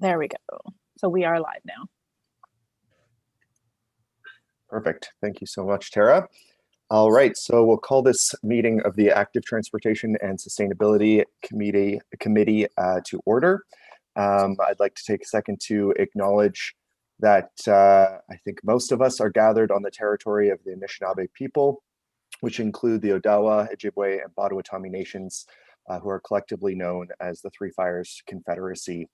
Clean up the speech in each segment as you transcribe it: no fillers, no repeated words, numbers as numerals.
There we go. So we are live now. Perfect. Thank you so much, Tara. All right, so we'll call this meeting of the Active Transportation and Sustainability Committee to order. I'd like to take a second to acknowledge that I think most of us are gathered on the territory of the Anishinaabe people, which include the Odawa, Ojibwe, and Potawatomi nations, who are collectively known as the Three Fires Confederacy.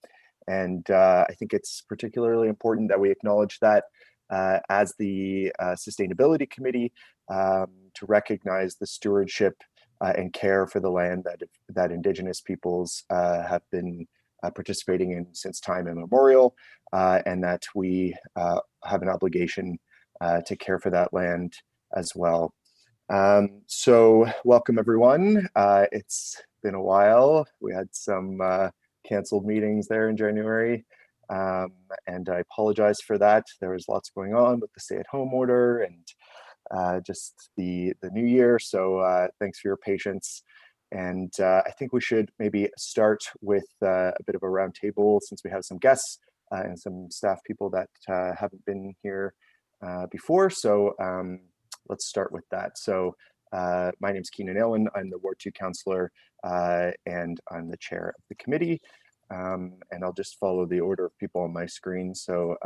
And I think it's particularly important that we acknowledge that as the Sustainability Committee, to recognize the stewardship and care for the land that Indigenous peoples have been participating in since time immemorial, and that we have an obligation to care for that land as well. So welcome everyone. It's been a while. We had some canceled meetings there in January. And I apologize for that. There was lots going on with the stay-at-home order and just the new year. So thanks for your patience. And I think we should maybe start with a bit of a roundtable since we have some guests and some staff people that haven't been here before. So let's start with that. So my name is Keenan Allen. I'm the Ward 2 Councillor and I'm the chair of the committee. And I'll just follow the order of people on my screen. So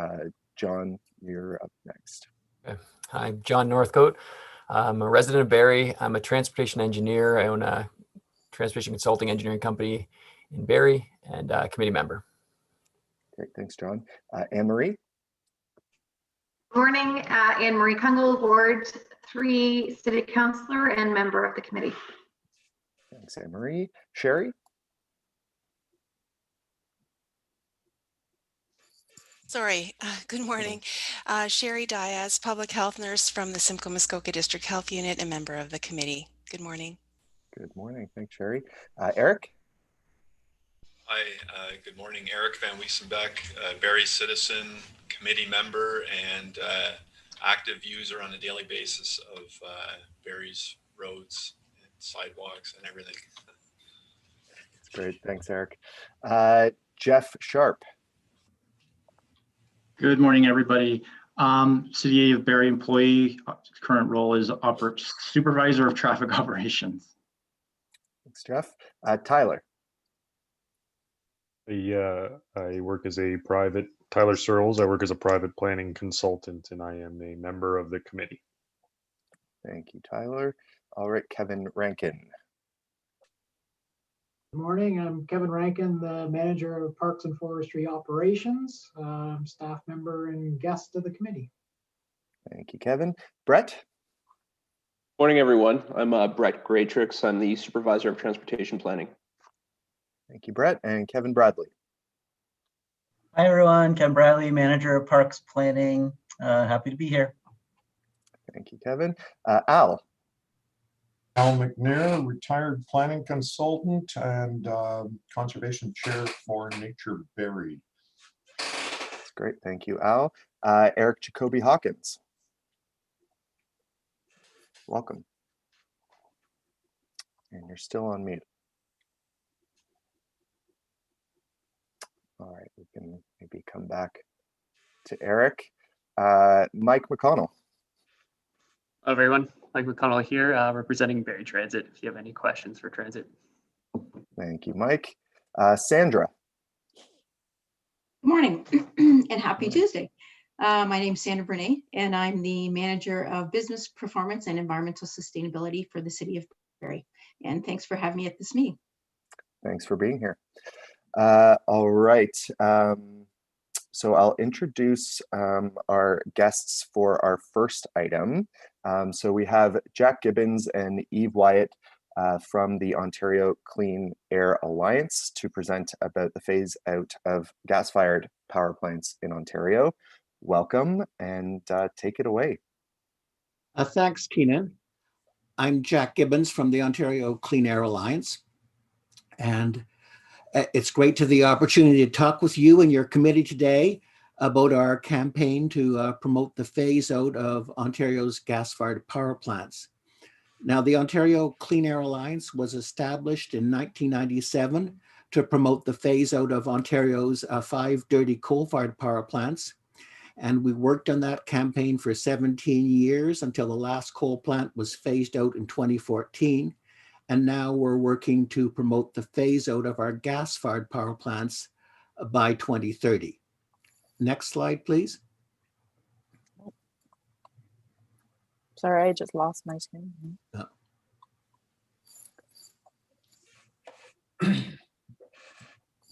John, you're up next. Okay. Hi, I'm John Northcote. I'm a resident of Barrie. I'm a transportation engineer. I own a transportation consulting engineering company in Barrie and a committee member. Great, thanks, John. Anne-Marie? Good morning, Anne-Marie Kungel, Ward 3 City Councillor and member of the committee. Thanks, Anne-Marie. Sherry? Sorry, good morning. Sherry Diaz, public health nurse from the Simcoe Muskoka District Health Unit and member of the committee. Good morning. Good morning, thanks, Sherry. Eric? Hi, good morning. Eric Van Wiesenbeck, Barrie citizen, committee member, and active user on a daily basis of Barrie's roads and sidewalks and everything. That's great, thanks, Eric. Jeff Sharp? Good morning, everybody. City of Barrie employee, current role is supervisor of traffic operations. Thanks, Jeff. Tyler? I work as a private, Tyler Searles, I work as a private planning consultant and I am a member of the committee. Thank you, Tyler. All right, Kevin Rankin. Good morning, I'm Kevin Rankin, the manager of Parks and Forestry Operations, staff member and guest of the committee. Thank you, Kevin. Brett? Morning, everyone. I'm Brett Graytrix. I'm the supervisor of transportation planning. Thank you, Brett. And Kevin Bradley. Hi, everyone. Kevin Bradley, manager of Parks Planning. Happy to be here. Thank you, Kevin. Al? Al McNair, retired planning consultant and conservation chair for Nature Barrie. That's great. Thank you, Al. Eric Jacoby Hawkins. Welcome. And you're still on mute. All right, we can maybe come back to Eric. Mike McConnell. Hello, everyone. Mike McConnell here, representing Barrie Transit, if you have any questions for transit. Thank you, Mike. Sandra. Good morning and happy Tuesday. My name is Sandra Bernay, and I'm the manager of business performance and environmental sustainability for the city of Barrie. And thanks for having me at this meeting. Thanks for being here. All right. So I'll introduce our guests for our first item. So we have Jack Gibbons and Eve Wyatt from the Ontario Clean Air Alliance to present about the phase out of gas-fired power plants in Ontario. Welcome and take it away. Thanks, Keenan. I'm Jack Gibbons from the Ontario Clean Air Alliance. And it's great to have the opportunity to talk with you and your committee today about our campaign to promote the phase out of Ontario's gas-fired power plants. Now, the Ontario Clean Air Alliance was established in 1997 to promote the phase out of Ontario's 5 dirty coal-fired power plants. And we worked on that campaign for 17 years until the last coal plant was phased out in 2014. And now we're working to promote the phase out of our gas-fired power plants by 2030. Next slide, please. Sorry, I just lost my screen. There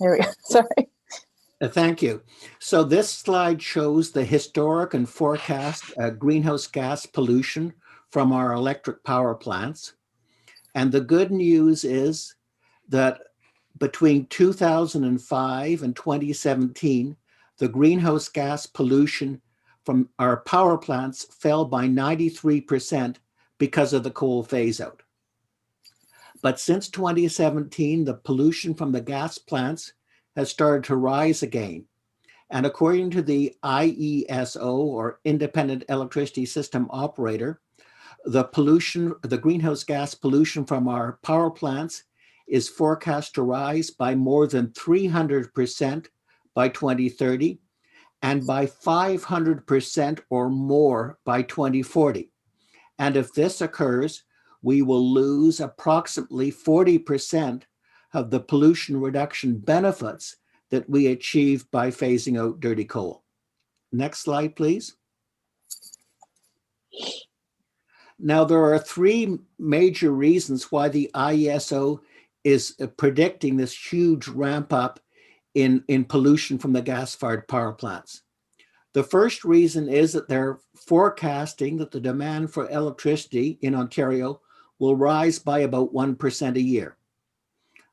we go. Sorry. Thank you. So this slide shows the historic and forecast greenhouse gas pollution from our electric power plants. And the good news is that between 2005 and 2017, the greenhouse gas pollution from our power plants fell by 93% because of the coal phase out. But since 2017, the pollution from the gas plants has started to rise again. And according to the IESO, or Independent Electricity System Operator, the greenhouse gas pollution from our power plants is forecast to rise by more than 300% by 2030 and by 500% or more by 2040. And if this occurs, we will lose approximately 40% of the pollution reduction benefits that we achieve by phasing out dirty coal. Next slide, please. Now, there are 3 major reasons why the IESO is predicting this huge ramp up in pollution from the gas-fired power plants. The first reason is that they're forecasting that the demand for electricity in Ontario will rise by about 1% a year.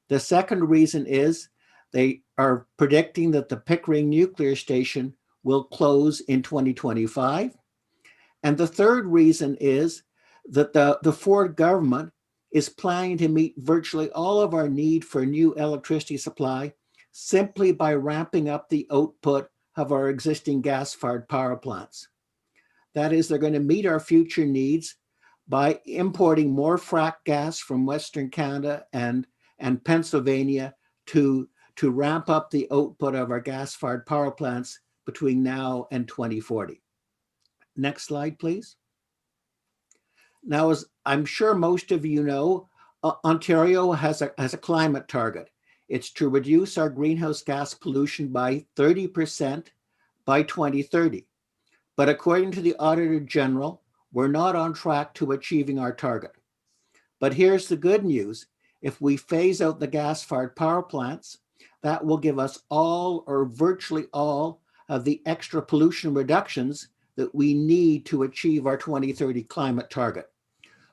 The second reason is they are predicting that the Pickering nuclear station will close in 2025. And the third reason is that the Ford government is planning to meet virtually all of our need for new electricity supply simply by ramping up the output of our existing gas-fired power plants. That is, they're going to meet our future needs by importing more frack gas from Western Canada and Pennsylvania to ramp up the output of our gas-fired power plants between now and 2040. Next slide, please. Now, as I'm sure most of you know, Ontario has a climate target. It's to reduce our greenhouse gas pollution by 30% by 2030. But according to the Auditor General, we're not on track to achieving our target. But here's the good news. If we phase out the gas-fired power plants, that will give us all or virtually all of the extra pollution reductions that we need to achieve our 2030 climate target.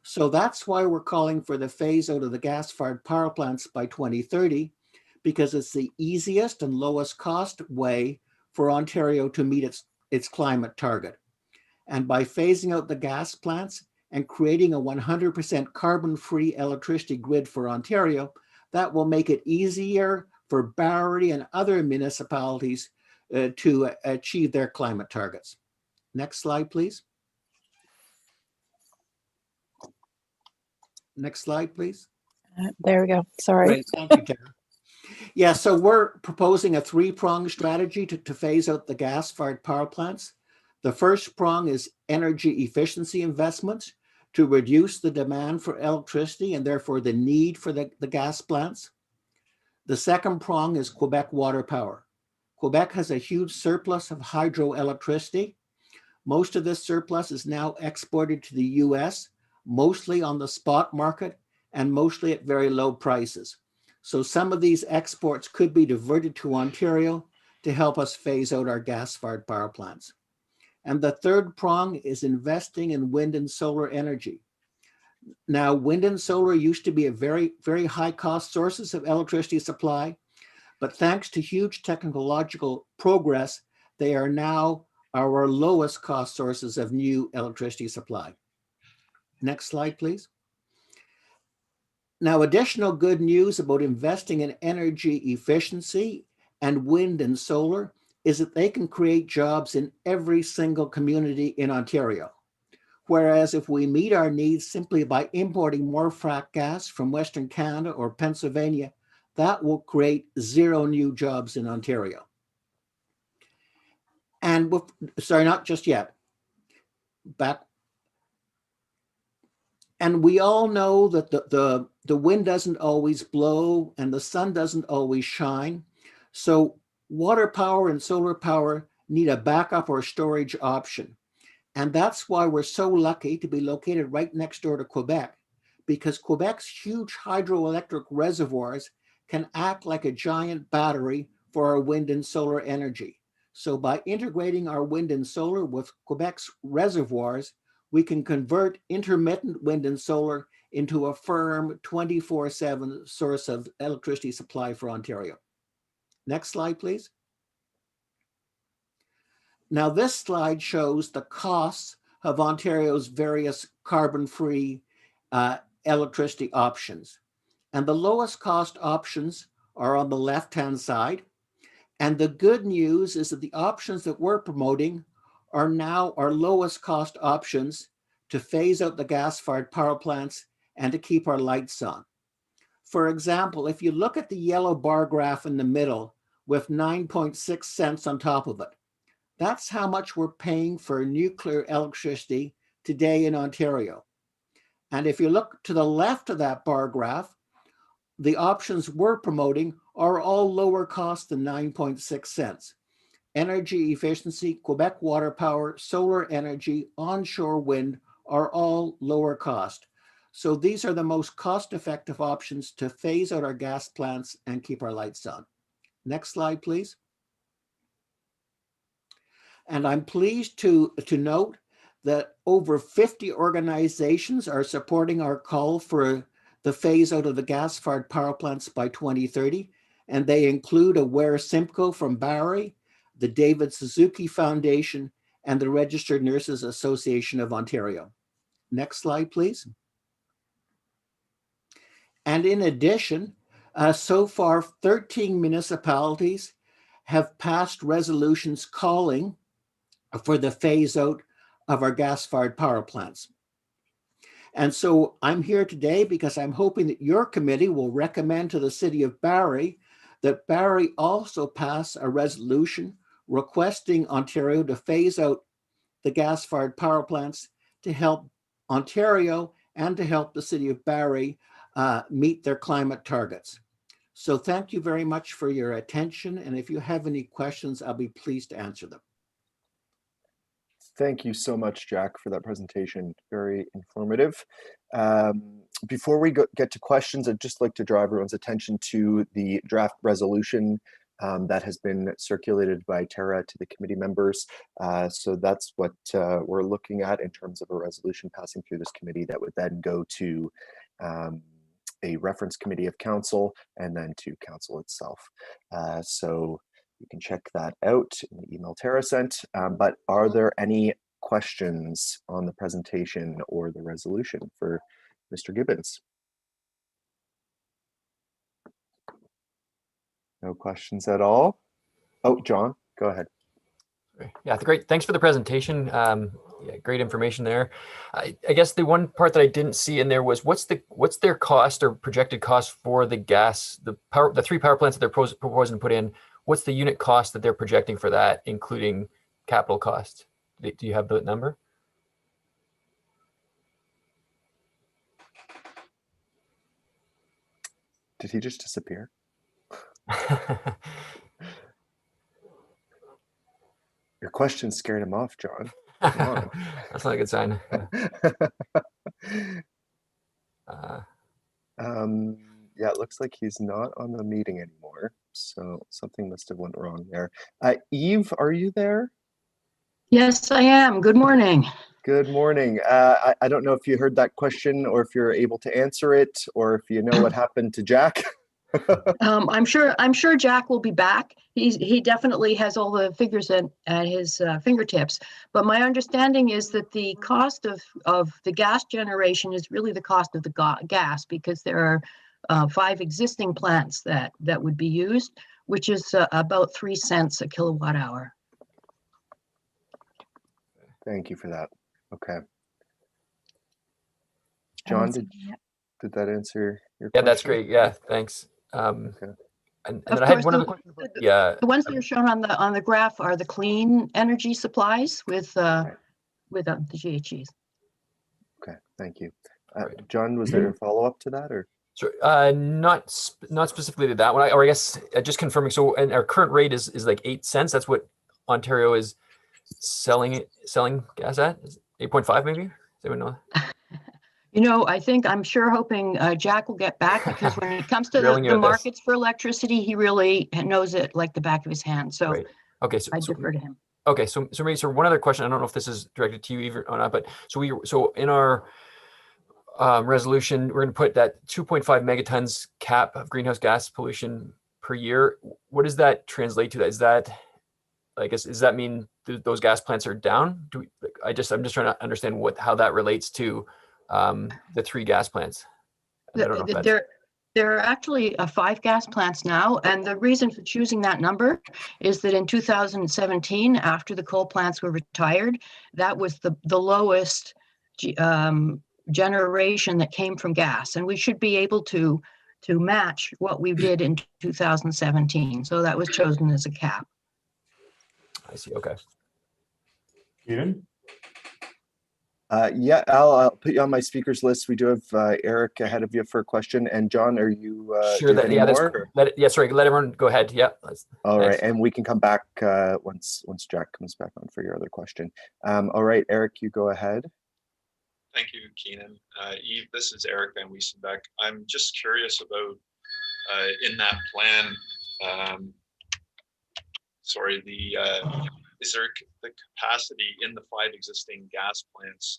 So that's why we're calling for the phase out of the gas-fired power plants by 2030, because it's the easiest and lowest cost way for Ontario to meet its climate target. And by phasing out the gas plants and creating a 100% carbon-free electricity grid for Ontario, that will make it easier for Barrie and other municipalities to achieve their climate targets. Next slide, please. Next slide, please. There we go. Sorry. Great. Thank you, Tara. Yeah, so we're proposing a 3-pronged strategy to phase out the gas-fired power plants. The first prong is energy efficiency investments to reduce the demand for electricity and therefore the need for the gas plants. The second prong is Quebec water power. Quebec has a huge surplus of hydroelectricity. Most of this surplus is now exported to the US, mostly on the spot market and mostly at very low prices. So some of these exports could be diverted to Ontario to help us phase out our gas-fired power plants. And the third prong is investing in wind and solar energy. Now, wind and solar used to be a very, very high cost sources of electricity supply, but thanks to huge technological progress, they are now our lowest cost sources of new electricity supply. Next slide, please. Now, additional good news about investing in energy efficiency and wind and solar is that they can create jobs in every single community in Ontario. Whereas if we meet our needs simply by importing more frack gas from Western Canada or Pennsylvania, That will create 0 new jobs in Ontario. And sorry, not just yet. Back. And we all know that the wind doesn't always blow and the sun doesn't always shine. So water power and solar power need a backup or storage option. And that's why we're so lucky to be located right next door to Quebec, because Quebec's huge hydroelectric reservoirs can act like a giant battery for our wind and solar energy. So by integrating our wind and solar with Quebec's reservoirs, we can convert intermittent wind and solar into a firm 24/7 source of electricity supply for Ontario. Next slide, please. Now, this slide shows the costs of Ontario's various carbon-free electricity options. And the lowest cost options are on the left-hand side. And the good news is that the options that we're promoting are now our lowest cost options to phase out the gas-fired power plants and to keep our lights on. For example, if you look at the yellow bar graph in the middle with 9.6 cents on top of it, that's how much we're paying for nuclear electricity today in Ontario. And if you look to the left of that bar graph, the options we're promoting are all lower cost than 9.6 cents. Energy efficiency, Quebec water power, solar energy, onshore wind are all lower cost. So these are the most cost-effective options to phase out our gas plants and keep our lights on. Next slide, please. And I'm pleased to note that over 50 organizations are supporting our call for the phase out of the gas-fired power plants by 2030. And they include Aware Simcoe from Barrie, the David Suzuki Foundation, and the Registered Nurses Association of Ontario. Next slide, please. And in addition, so far, 13 municipalities have passed resolutions calling for the phase out of our gas-fired power plants. And so I'm here today because I'm hoping that your committee will recommend to the City of Barrie that Barrie also pass a resolution requesting Ontario to phase out the gas-fired power plants to help Ontario and to help the City of Barrie meet their climate targets. So thank you very much for your attention. And if you have any questions, I'll be pleased to answer them. Thank you so much, Jack, for that presentation. Very informative. Before we get to questions, I'd just like to draw everyone's attention to the draft resolution that has been circulated by Tara to the committee members. So that's what we're looking at in terms of a resolution passing through this committee that would then go to a reference committee of council and then to council itself. So you can check that out in the email Tara sent. But are there any questions on the presentation or the resolution for Mr. Gibbons? No questions at all? Oh, John, go ahead. Yeah, great. Thanks for the presentation. Yeah, great information there. I guess the one part that I didn't see in there was what's their cost or projected cost for the gas, the 3 power plants that they're proposing to put in. What's the unit cost that they're projecting for that, including capital costs? Do you have the number? Did he just disappear? Your question scared him off, John. Come on. That's not a good sign. Yeah, it looks like he's not on the meeting anymore. So something must have went wrong there. Eve, are you there? Yes, I am. Good morning. Good morning. I don't know if you heard that question or if you're able to answer it or if you know what happened to Jack. I'm sure Jack will be back. He definitely has all the figures at his fingertips. But my understanding is that the cost of the gas generation is really the cost of the gas, because there are 5 existing plants that would be used, which is about 3 cents a kilowatt hour. Thank you for that. Okay. John, did that answer your question? Yeah, that's great. Yeah, thanks. And Of then I had course, one other question. Yeah. the ones that are shown on the graph are the clean energy supplies with the GHGs. Okay, thank you. John, was there a follow-up to that, or? Sure. Not specifically to that one, or I guess just confirming. So, and our current rate is like 8 cents. That's what Ontario is selling gas at. 8.5 maybe. Does anyone know? You know, I'm sure hoping Jack will get back, because when it comes to Railing you the at this. markets for electricity, he really knows it like the back of his hand. So Right. Okay, I defer to him. Okay, so maybe one other question. I don't know if this is directed to you even or not, but so in our resolution, we're going to put that 2.5 megatons cap of greenhouse gas pollution per year. What does that translate to? Is that, I guess, does that mean those gas plants are down? I'm just trying to understand how that relates to the 3 gas plants. I don't know if that's... There are actually 5 gas plants now, and the reason for choosing that number is that in 2017, after the coal plants were retired, that was the lowest generation that came from gas, and we should be able to match what we did in 2017. So that was chosen as a cap. I see. Okay. Keenan? Yeah, I'll put you on my speakers list. We do have Eric ahead of you for a question. And John, are you sure that more? Sorry, let everyone go ahead. Yeah. All right, and we can come back once Jack comes back on for your other question. All right, Eric, you go ahead. Thank you, Keenan. Eve, this is Eric Van Wiesenbeck. I'm just curious about in that plan. Is there the capacity in the 5 existing gas plants?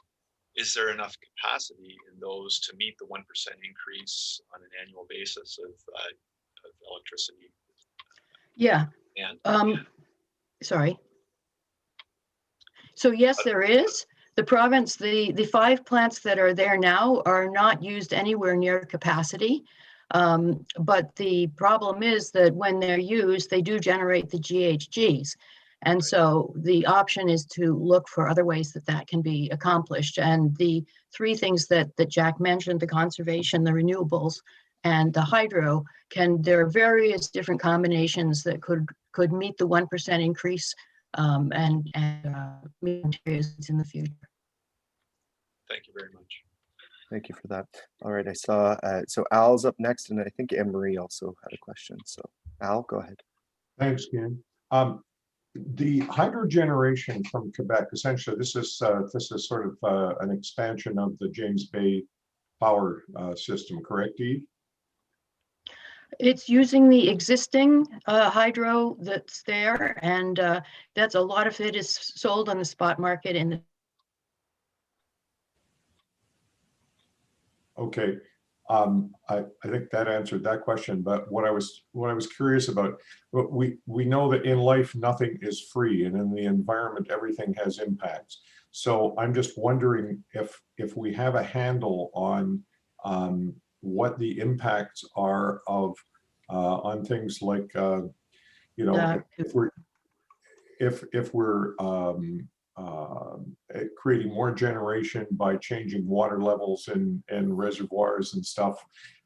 Is there enough capacity in those to meet the 1% increase on an annual basis of electricity? Yeah. Sorry. So yes, there is. The province, the 5 plants that are there now are not used anywhere near capacity. But the problem is that when they're used, they do generate the GHGs. And so the option is to look for other ways that can be accomplished. And the 3 things that Jack mentioned, the conservation, the renewables, and the hydro, there are various different combinations that could meet the 1% increase and meet Ontario's in the future. Thank you very much. Thank you for that. All right, I saw, so Al's up next, and I think Anne-Marie also had a question. So Al, go ahead. Thanks, Ken. The hydro generation from Quebec, essentially, this is sort of an expansion of the James Bay power system, correct, Eve? It's using the existing hydro that's there, and that's a lot of it is sold on the spot market in the... Okay, I think that answered that question. But what I was curious about, we know that in life nothing is free, and in the environment everything has impacts. So I'm just wondering if we have a handle on what the impacts are of on things like you know, if we're creating more generation by changing water levels in reservoirs and stuff.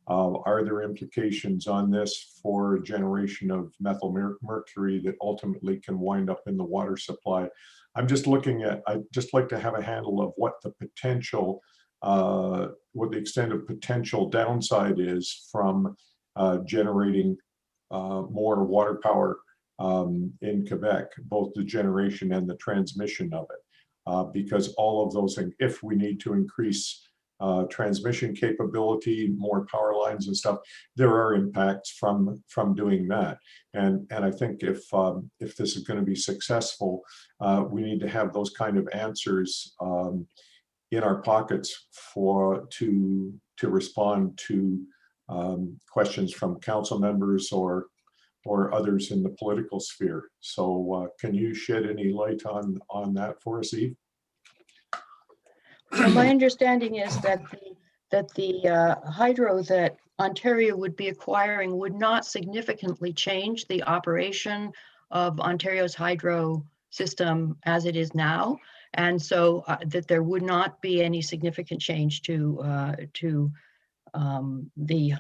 Are there implications on this for generation of methyl mercury that ultimately can wind up in the water supply? I'm just looking at, I'd just like to have a handle of what the potential, what the extent of potential downside is from generating more water power in Quebec, both the generation and the transmission of it. Because all of those things, if we need to increase transmission capability, more power lines and stuff, there are impacts from doing that. And I think if this is going to be successful, we need to have those kind of answers in our pockets to respond to questions from council members or others in the political sphere. So can you shed any light on that for us, Eve? Well, my understanding is that the hydro that Ontario would be acquiring would not significantly change the operation of Ontario's hydro system as it is now, and so that there would not be any significant change to the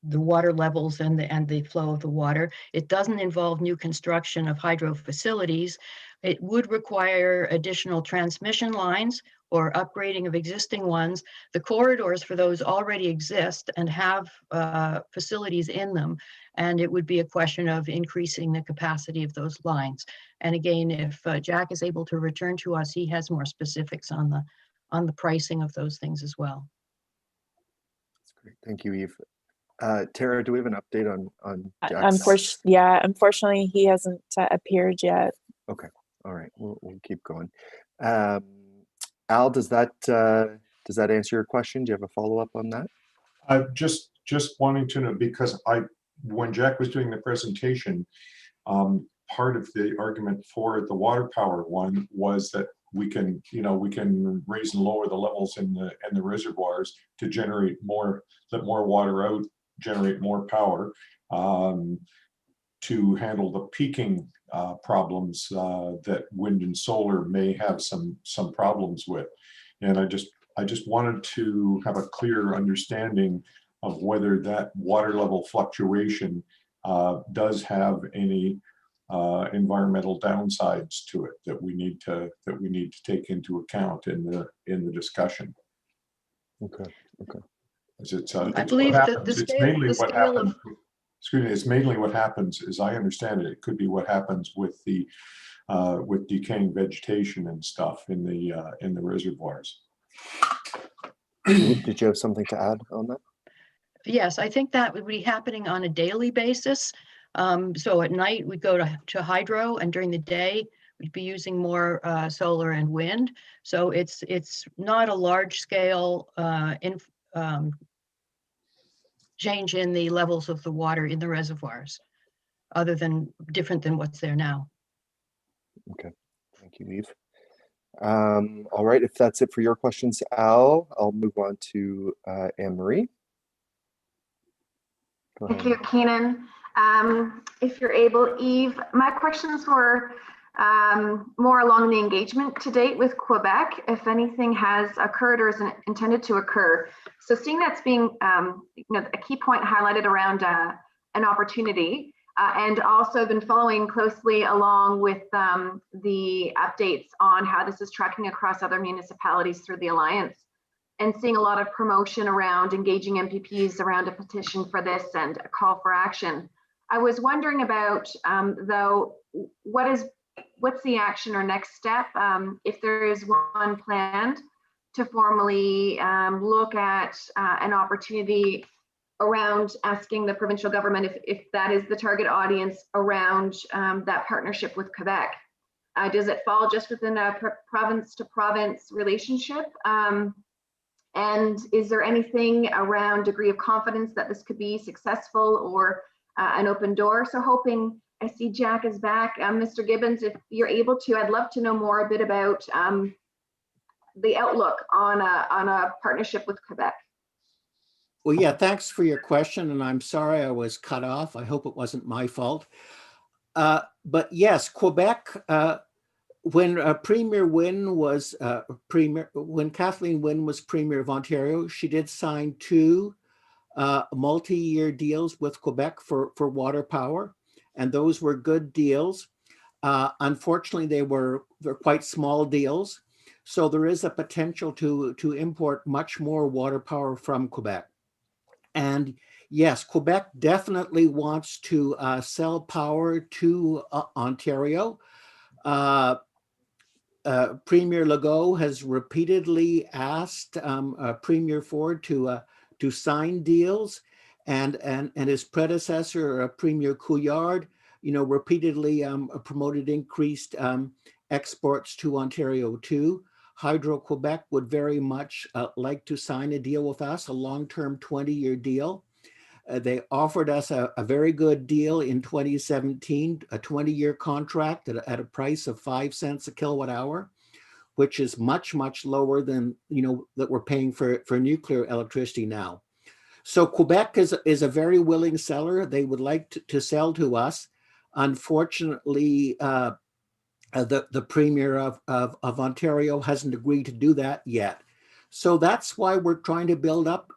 the water levels and the flow of the water. It doesn't involve new construction of hydro facilities. It would require additional transmission lines or upgrading of existing ones. The corridors for those already exist and have facilities in them. And it would be a question of increasing the capacity of those lines. And again, if Jack is able to return to us, he has more specifics on the pricing of those things as well. That's great. Thank you, Eve. Tara, do we have an update on Jack's? Unfortunately, he hasn't appeared yet. Okay. All right. We'll keep going. Al, does that answer your question? Do you have a follow-up on that? Just wanting to know, because when Jack was doing the presentation, part of the argument for the water power one was that we can raise and lower the levels in the reservoirs to generate more, let more water out, generate more power, to handle the peaking problems that wind and solar may have some problems with. And I just wanted to have a clear understanding of whether that water level fluctuation does have any environmental downsides to it that we need to take into account in the discussion. Okay. I believe that it's mainly what happens, as I understand it. It could be what happens with with decaying vegetation and stuff in the reservoirs. Did you have something to add on that? Yes, I think that would be happening on a daily basis. So at night we go to hydro, and during the day we'd be using more solar and wind. So it's not a large scale change in the levels of the water in the reservoirs, other than different than what's there now. Okay, thank you, Eve. All right, if that's it for your questions, Al, I'll move on to Anne-Marie. Thank you, Keenan. If you're able, Eve, my questions were more along the engagement to date with Quebec, if anything has occurred or is intended to occur. So seeing that's being a key point highlighted around an opportunity, and also been following closely along with the updates on how this is tracking across other municipalities through the Alliance, and seeing a lot of promotion around engaging MPPs around a petition for this and a call for action. I was wondering about, though, what's the action or next step, if there is one planned, to formally look at an opportunity around asking the provincial government if that is the target audience around that partnership with Quebec. Does it fall just within a province to province relationship? And is there anything around degree of confidence that this could be successful or an open door? So hoping, I see Jack is back. Mr. Gibbons, if you're able to, I'd love to know more a bit about the outlook on a partnership with Quebec. Well, yeah, thanks for your question, and I'm sorry I was cut off. I hope it wasn't my fault. But yes, Quebec, when Premier Wynne was when Kathleen Wynne was Premier of Ontario, she did sign 2 multi-year deals with Quebec for water power, and those were good deals. Unfortunately, they're quite small deals, so there is a potential to import much more water power from Quebec. And yes, Quebec definitely wants to sell power to Ontario. Premier Legault has repeatedly asked Premier Ford to sign deals, and his predecessor, Premier Couillard, repeatedly promoted increased exports to Ontario too. Hydro-Quebec would very much like to sign a deal with us, a long-term 20-year deal. They offered us a very good deal in 2017, a 20-year contract at a price of 5 cents a kilowatt hour, which is much, much lower than that we're paying for nuclear electricity now. So Quebec is a very willing seller. They would like to sell to us. Unfortunately, the Premier of Ontario hasn't agreed to do that yet. So that's why we're trying to build up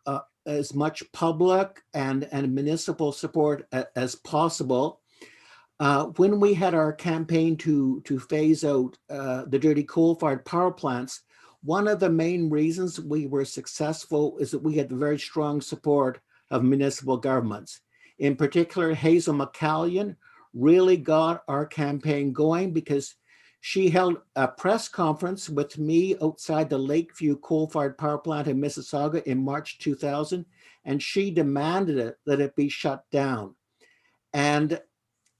as much public and municipal support as possible. When we had our campaign to phase out the dirty coal-fired power plants, one of the main reasons we were successful is that we had the very strong support of municipal governments. In particular, Hazel McCallion really got our campaign going because she held a press conference with me outside the Lakeview coal-fired power plant in Mississauga in March 2000, and she demanded that it be shut down. And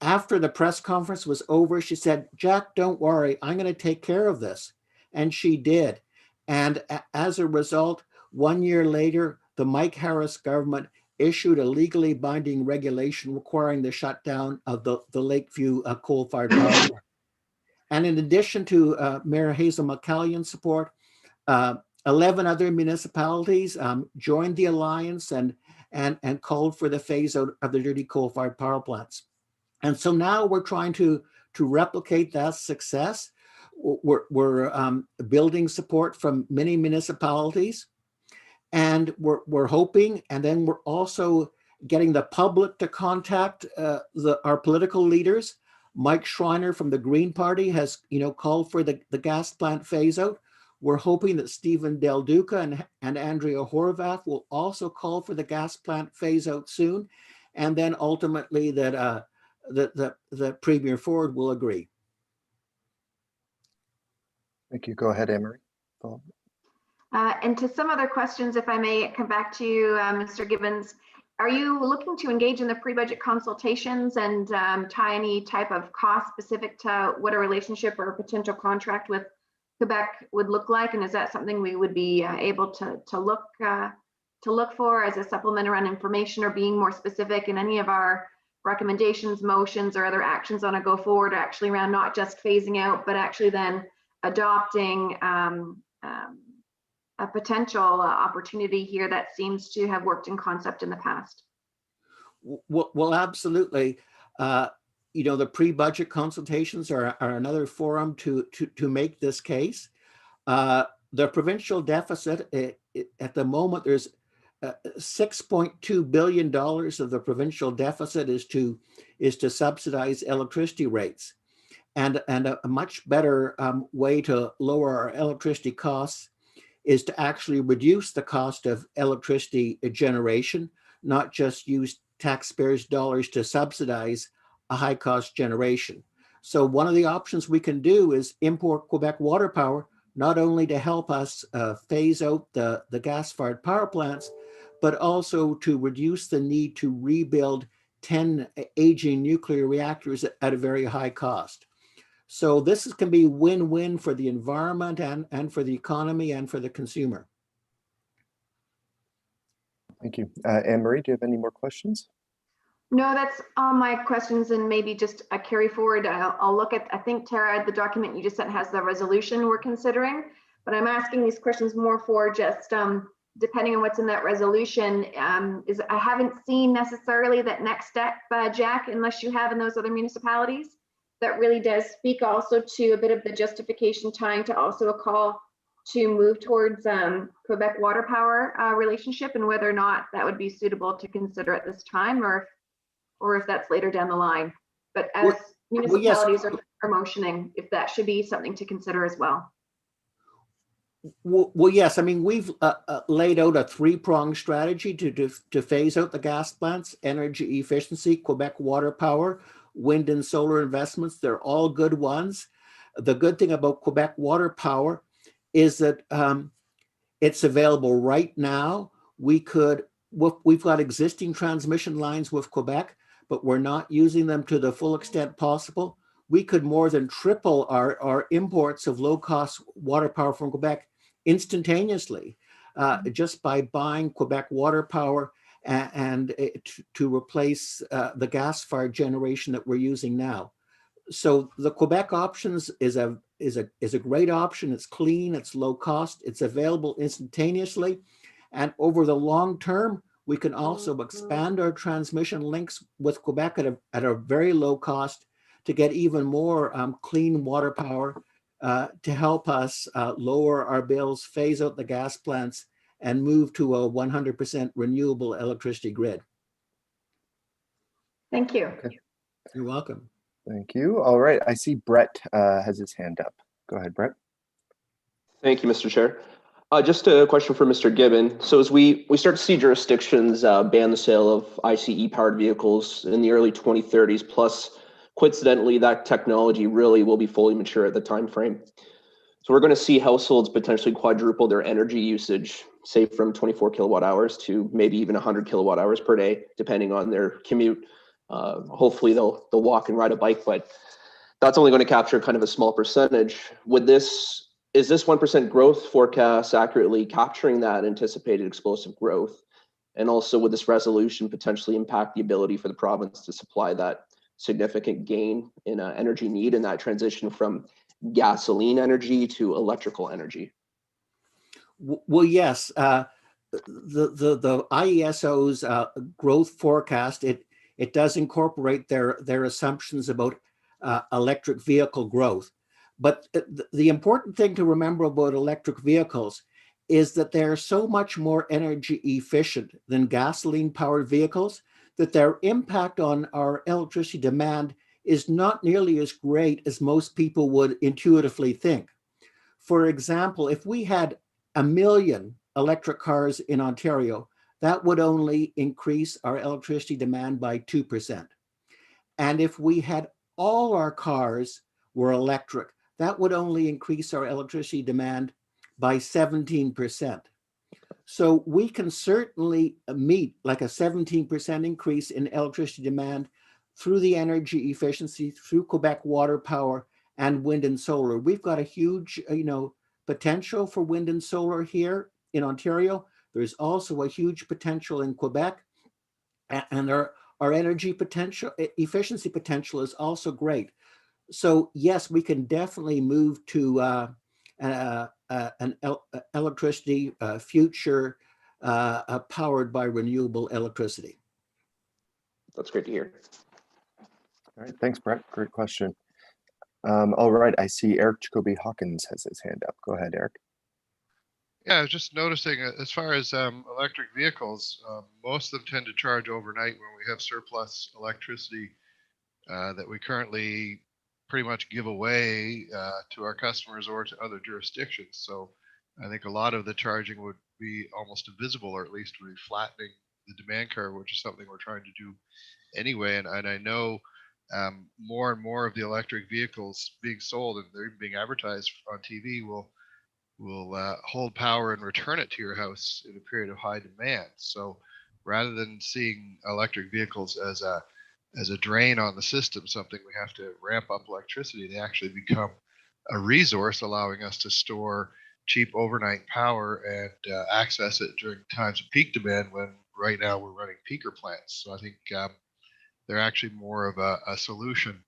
after the press conference was over, she said, "Jack, don't worry, I'm going to take care of this." And she did. And as a result, 1 year later, the Mike Harris government issued a legally binding regulation requiring the shutdown of the Lakeview coal-fired power plant. And in addition to Mayor Hazel McCallion's support, 11 other municipalities joined the alliance and called for the phase out of the dirty coal-fired power plants. And so now we're trying to replicate that success. We're building support from many municipalities, and we're hoping, and then we're also getting the public to contact our political leaders. Mike Schreiner from the Green Party has called for the gas plant phase out. We're hoping that Stephen Del Duca and Andrea Horvath will also call for the gas plant phase out soon, and then ultimately that the Premier Ford will agree. Thank you. Go ahead, Anne-Marie. And to some other questions, if I may come back to you, Mr. Gibbons, are you looking to engage in the pre-budget consultations and tie any type of cost specific to what a relationship or a potential contract with Quebec would look like? And is that something we would be able to look for as a supplement around information, or being more specific in any of our recommendations, motions, or other actions on a go forward, actually around not just phasing out, but actually then adopting a potential opportunity here that seems to have worked in concept in the past? Well, absolutely. The pre-budget consultations are another forum to make this case. The provincial deficit, at the moment, there's $6.2 billion of the provincial deficit is to subsidize electricity rates. And a much better way to lower our electricity costs is to actually reduce the cost of electricity generation, not just use taxpayers' dollars to subsidize a high cost generation. So one of the options we can do is import Quebec water power, not only to help us phase out the gas-fired power plants, but also to reduce the need to rebuild 10 aging nuclear reactors at a very high cost. So this can be win-win for the environment and for the economy and for the consumer. Thank you. Anne-Marie, do you have any more questions? No, that's all my questions, and maybe just a carry forward. I'll look at, I think, Tara, the document you just sent has the resolution we're considering, but I'm asking these questions more for just depending on what's in that resolution. I haven't seen necessarily that next step, Jack, unless you have in those other municipalities. That really does speak also to a bit of the justification tying to also a call to move towards Quebec water power relationship, and whether or not that would be suitable to consider at this time, or if that's later down the line. But as municipalities are motioning, if that should be something to consider as well. Well, yes. I mean, we've laid out a three-pronged strategy to phase out the gas plants: energy efficiency, Quebec water power, wind and solar investments. They're all good ones. The good thing about Quebec water power is that it's available right now. We've got existing transmission lines with Quebec, but we're not using them to the full extent possible. We could more than triple our imports of low-cost water power from Quebec instantaneously, just by buying Quebec water power and to replace the gas-fired generation that we're using now. So the Quebec options is a great option. It's clean, it's low cost, it's available instantaneously, and over the long term, we can also expand our transmission links with Quebec at a very low cost to get even more clean water power to help us lower our bills, phase out the gas plants, and move to a 100% renewable electricity grid. Thank you. Okay. You're welcome. Thank you. All right, I see Brett has his hand up. Go ahead, Brett. Thank you, Mr. Chair. Just a question for Mr. Gibbon. So as we start to see jurisdictions ban the sale of ICE-powered vehicles in the early 2030s, plus coincidentally, that technology really will be fully mature at the time frame. So we're going to see households potentially quadruple their energy usage, say from 24 kilowatt hours to maybe even 100 kilowatt hours per day, depending on their commute. Hopefully they'll walk and ride a bike, but that's only going to capture kind of a small percentage. Is this 1% growth forecast accurately capturing that anticipated explosive growth? And also, would this resolution potentially impact the ability for the province to supply that significant gain in energy need and that transition from gasoline energy to electrical energy? Well, yes. The IESO's growth forecast, it does incorporate their assumptions about electric vehicle growth. But the important thing to remember about electric vehicles is that they're so much more energy efficient than gasoline-powered vehicles that their impact on our electricity demand is not nearly as great as most people would intuitively think. For example, if we had 1 million electric cars in Ontario, that would only increase our electricity demand by 2%. And if we had all our cars were electric, that would only increase our electricity demand by 17%. So we can certainly meet like a 17% increase in electricity demand through the energy efficiency, through Quebec water power and wind and solar. We've got a huge, potential for wind and solar here in Ontario. There's also a huge potential in Quebec, and our energy potential, efficiency potential is also great. So yes, we can definitely move to an electricity future powered by renewable electricity. That's great to hear. All right, thanks, Brett. Great question. All right, I see Eric Jacoby Hawkins has his hand up. Go ahead, Eric. Yeah, I was just noticing as far as electric vehicles, most of them tend to charge overnight when we have surplus electricity that we currently pretty much give away to our customers or to other jurisdictions. So I think a lot of the charging would be almost invisible, or at least would be flattening the demand curve, which is something we're trying to do anyway. And I know more and more of the electric vehicles being sold, and they're even being advertised on TV, will hold power and return it to your house in a period of high demand. So rather than seeing electric vehicles as a drain on the system, something we have to ramp up electricity, they actually become a resource allowing us to store cheap overnight power and access it during times of peak demand when right now we're running peaker plants. So I think they're actually more of a solution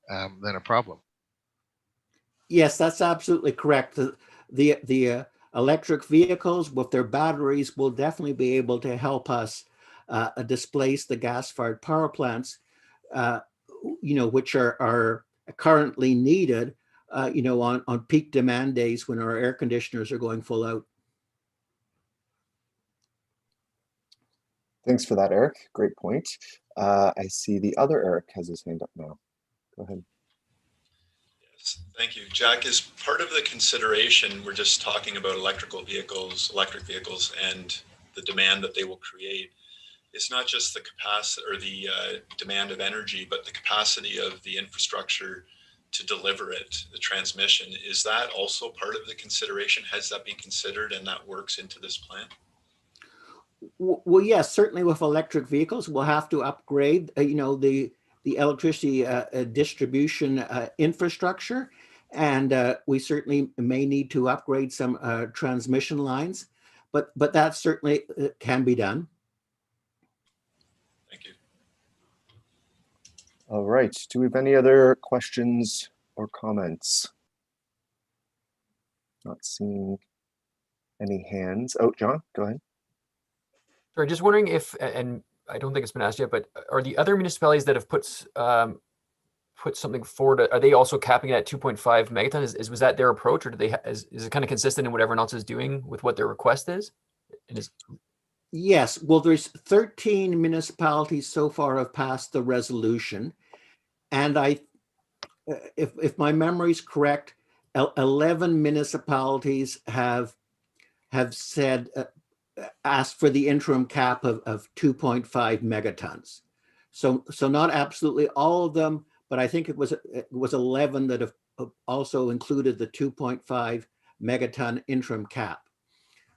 than a problem. Yes, that's absolutely correct. The electric vehicles with their batteries will definitely be able to help us displace the gas-fired power plants, which are currently needed, on peak demand days when our air conditioners are going full out. Thanks for that, Eric. Great point. I see the other Eric has his hand up now. Go ahead. Yes, thank you. Jack, as part of the consideration, we're just talking about electric vehicles, and the demand that they will create. It's not just the capacity or the demand of energy, but the capacity of the infrastructure to deliver it, the transmission. Is that also part of the consideration? Has that been considered and that works into this plan? Well, yes, certainly with electric vehicles, we'll have to upgrade, the electricity distribution infrastructure, and we certainly may need to upgrade some transmission lines, but that certainly can be done. Thank you. All right, do we have any other questions or comments? Not seeing any hands. Oh, John, go ahead. Sorry, just wondering if, and I don't think it's been asked yet, but are the other municipalities that have put something forward, are they also capping it at 2.5 megatons? Was that their approach, or do they is it kind of consistent in what everyone else is doing with what their request is? And is, Yes, well, there's 13 municipalities so far have passed the resolution. And if my memory is correct, 11 municipalities have said, asked for the interim cap of 2.5 megatons. So not absolutely all of them, but I think it was 11 that have also included the 2.5 megaton interim cap.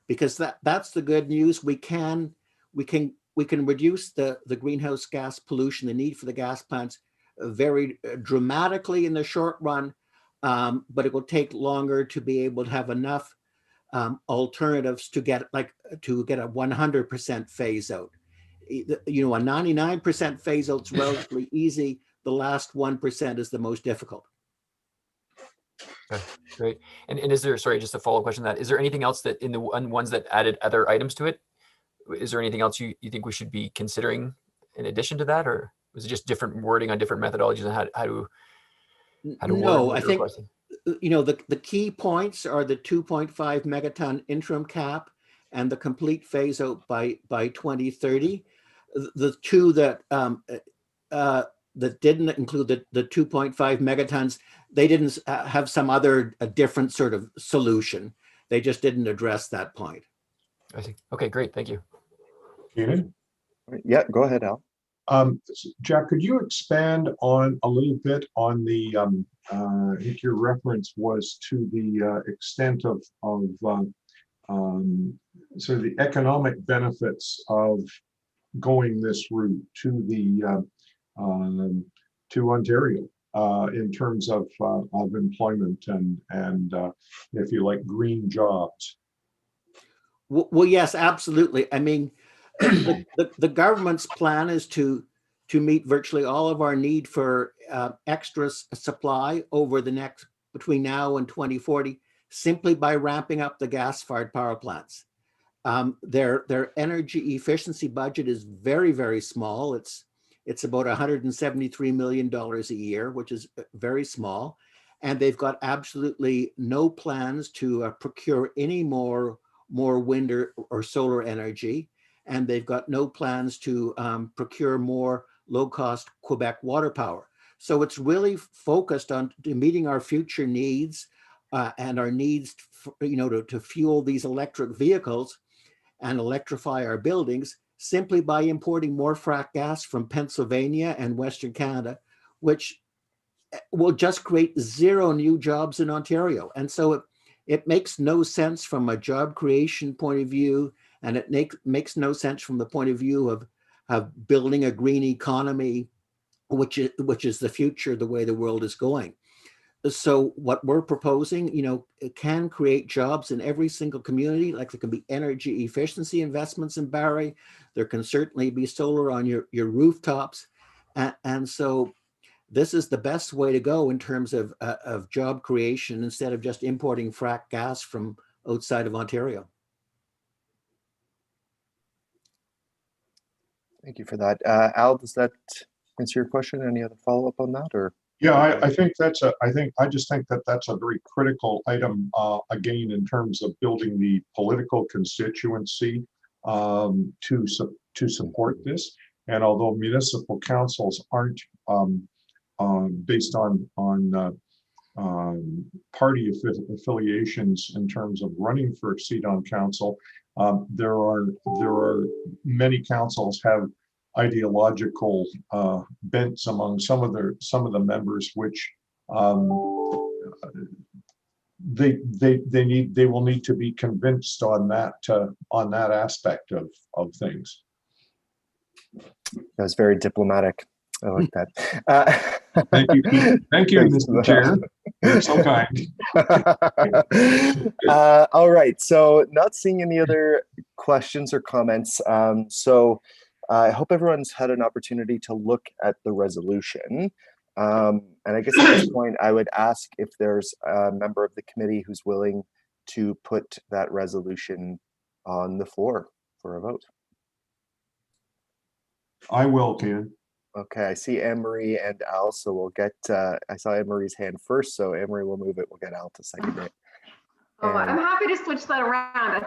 Because that's the good news. We can reduce the greenhouse gas pollution, the need for the gas plants very dramatically in the short run, but it will take longer to be able to have enough alternatives to get a 100% phase out. You know, a 99% phase out is relatively easy. The last 1% is the most difficult. okay, great. And is there, sorry, just a follow-up question to that, is there anything else that in the ones that added other items to it, is there anything else you think we should be considering in addition to that, or was it just different wording on different methodologies and how to No, word I think, you know, the key points are the 2.5 megaton interim cap and the complete phase out by 2030. The two that that didn't include the 2.5 megatons, they didn't have some other different sort of solution. They just didn't address that point. I see. Okay, great. Thank you. Keenan? Yeah, go ahead, Al. Jack, could you expand on a little bit on the, I think your reference was to the extent of sort of the economic benefits of going this route to the to Ontario in terms of employment and if you like, green jobs. Well, yes, absolutely. I mean, the government's plan is to meet virtually all of our need for extra supply over the next, between now and 2040, simply by ramping up the gas-fired power plants. Their energy efficiency budget is very, very small. It's about $173 million a year, which is very small. And they've got absolutely no plans to procure any more wind or solar energy. And they've got no plans to procure more low-cost Quebec water power. So it's really focused on meeting our future needs and our needs, to fuel these electric vehicles and electrify our buildings simply by importing more frack gas from Pennsylvania and Western Canada, which will just create zero new jobs in Ontario. And so it makes no sense from a job creation point of view, and it makes no sense from the point of view of building a green economy, which is the future, the way the world is going. So what we're proposing, it can create jobs in every single community. Like there can be energy efficiency investments in Barrie. There can certainly be solar on your rooftops. And so this is the best way to go in terms of job creation instead of just importing frack gas from outside of Ontario. Thank you for that. Al, does that answer your question? Any other follow-up on that, or? Yeah, I think that's I just think that that's a very critical item, again, in terms of building the political constituency to support this. And although municipal councils aren't based on party affiliations in terms of running for a seat on council, there are many councils have ideological bents among some of the members, which they will need to be convinced on that aspect of things. That was very diplomatic. I like that. Thank you, Mr. Chair. You're so kind. All right. So, not seeing any other questions or comments. So, I hope everyone's had an opportunity to look at the resolution. And I guess at this point, I would ask if there's a member of the committee who's willing to put that resolution on the floor for a vote. I will, Ken. Okay, I see Anne-Marie and Al, so we'll get, I saw Anne-Marie's hand first, so Anne-Marie will move it. We'll get Al to second it. Oh, I'm happy to switch that around.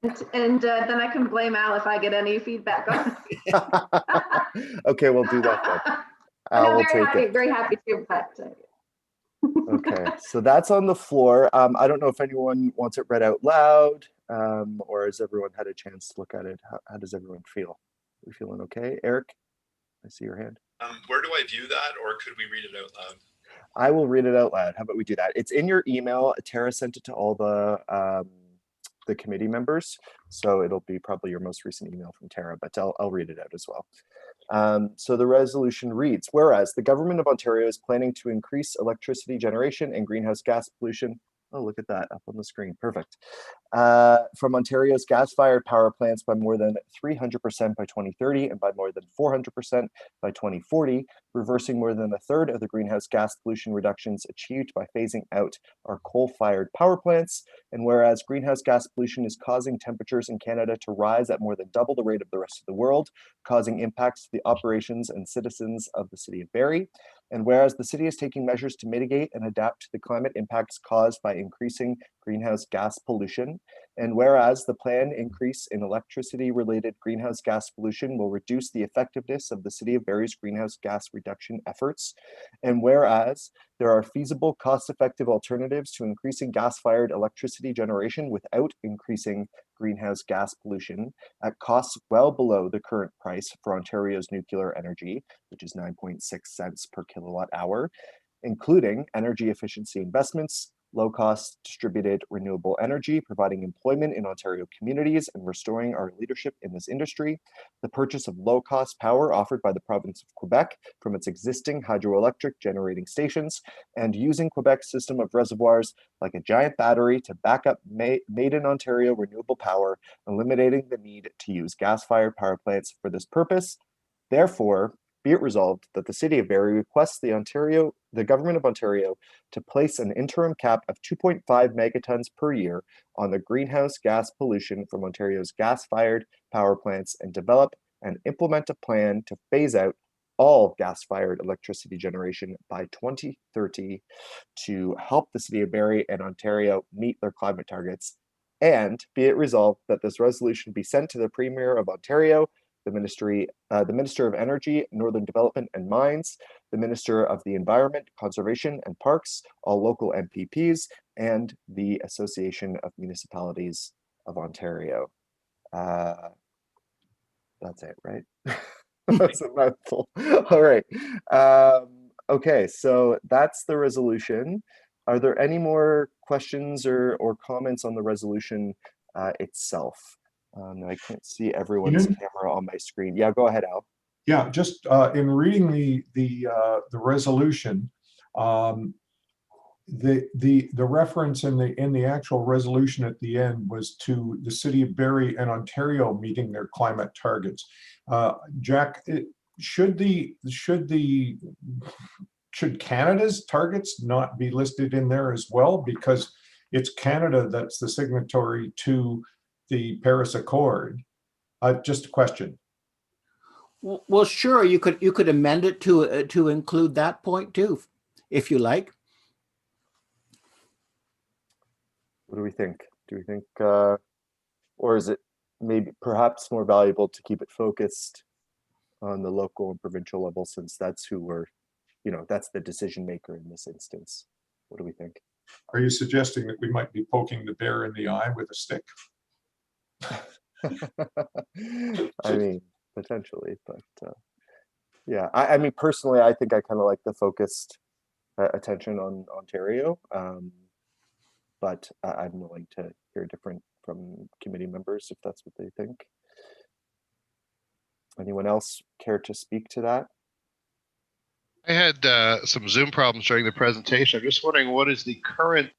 And then I can blame Al if I get any feedback on it. Okay, we'll do that then. And I'm We'll take it. very happy to, but Okay, so that's on the floor. I don't know if anyone wants it read out loud, or has everyone had a chance to look at it? How does everyone feel? Are we feeling okay? Eric, I see your hand. Where do I view that, or could we read it out loud? I will read it out loud. How about we do that? It's in your email. Tara sent it to all the committee members, so it'll be probably your most recent email from Tara, but I'll read it out as well. So the resolution reads, whereas the government of Ontario is planning to increase electricity generation and greenhouse gas pollution. Oh, look at that up on the screen. Perfect. From Ontario's gas-fired power plants by more than 300% by 2030 and by more than 400% by 2040, reversing more than a third of the greenhouse gas pollution reductions achieved by phasing out our coal-fired power plants. And whereas greenhouse gas pollution is causing temperatures in Canada to rise at more than double the rate of the rest of the world, causing impacts to the operations and citizens of the City of Barrie. And whereas the city is taking measures to mitigate and adapt to the climate impacts caused by increasing greenhouse gas pollution, and whereas the planned increase in electricity-related greenhouse gas pollution will reduce the effectiveness of the City of Barrie's greenhouse gas reduction efforts, and whereas there are feasible, cost-effective alternatives to increasing gas-fired electricity generation without increasing greenhouse gas pollution at costs well below the current price for Ontario's nuclear energy, which is 9.6 cents per kilowatt hour, including energy efficiency investments, low-cost distributed renewable energy, providing employment in Ontario communities and restoring our leadership in this industry, the purchase of low-cost power offered by the province of Quebec from its existing hydroelectric generating stations, and using Quebec's system of reservoirs like a giant battery to back up made in Ontario renewable power, eliminating the need to use gas-fired power plants for this purpose. Therefore, be it resolved that the City of Barrie requests the Government of Ontario to place an interim cap of 2.5 megatons per year on the greenhouse gas pollution from Ontario's gas-fired power plants and develop and implement a plan to phase out all gas-fired electricity generation by 2030 to help the City of Barrie and Ontario meet their climate targets. And be it resolved that this resolution be sent to the Premier of Ontario, the Minister of Energy, Northern Development and Mines, the Minister of the Environment, Conservation and Parks, all local MPPs, and the Association of Municipalities of Ontario. That's it, right? That's a mouthful. All right. Okay, so that's the resolution. Are there any more questions or comments on the resolution itself? I can't see everyone's camera on my screen. Yeah, go ahead, Al. Yeah, just in reading the resolution, the reference in the actual resolution at the end was to the City of Barrie and Ontario meeting their climate targets. Jack, should Canada's targets not be listed in there as well, because it's Canada that's the signatory to the Paris Accord? Just a question. Well, sure, you could amend it to include that point too, if you like. What do we think? Do we think, or is it maybe perhaps more valuable to keep it focused on the local and provincial level, since that's who we're, that's the decision maker in this instance? What do we think? Are you suggesting that we might be poking the bear in the eye with a stick? I mean, potentially, but yeah, I mean, personally, I think I kind of like the focused attention on Ontario, but I'm willing to hear different from committee members if that's what they think. Anyone else care to speak to that? I had some Zoom problems during the presentation. I'm just wondering, what is the current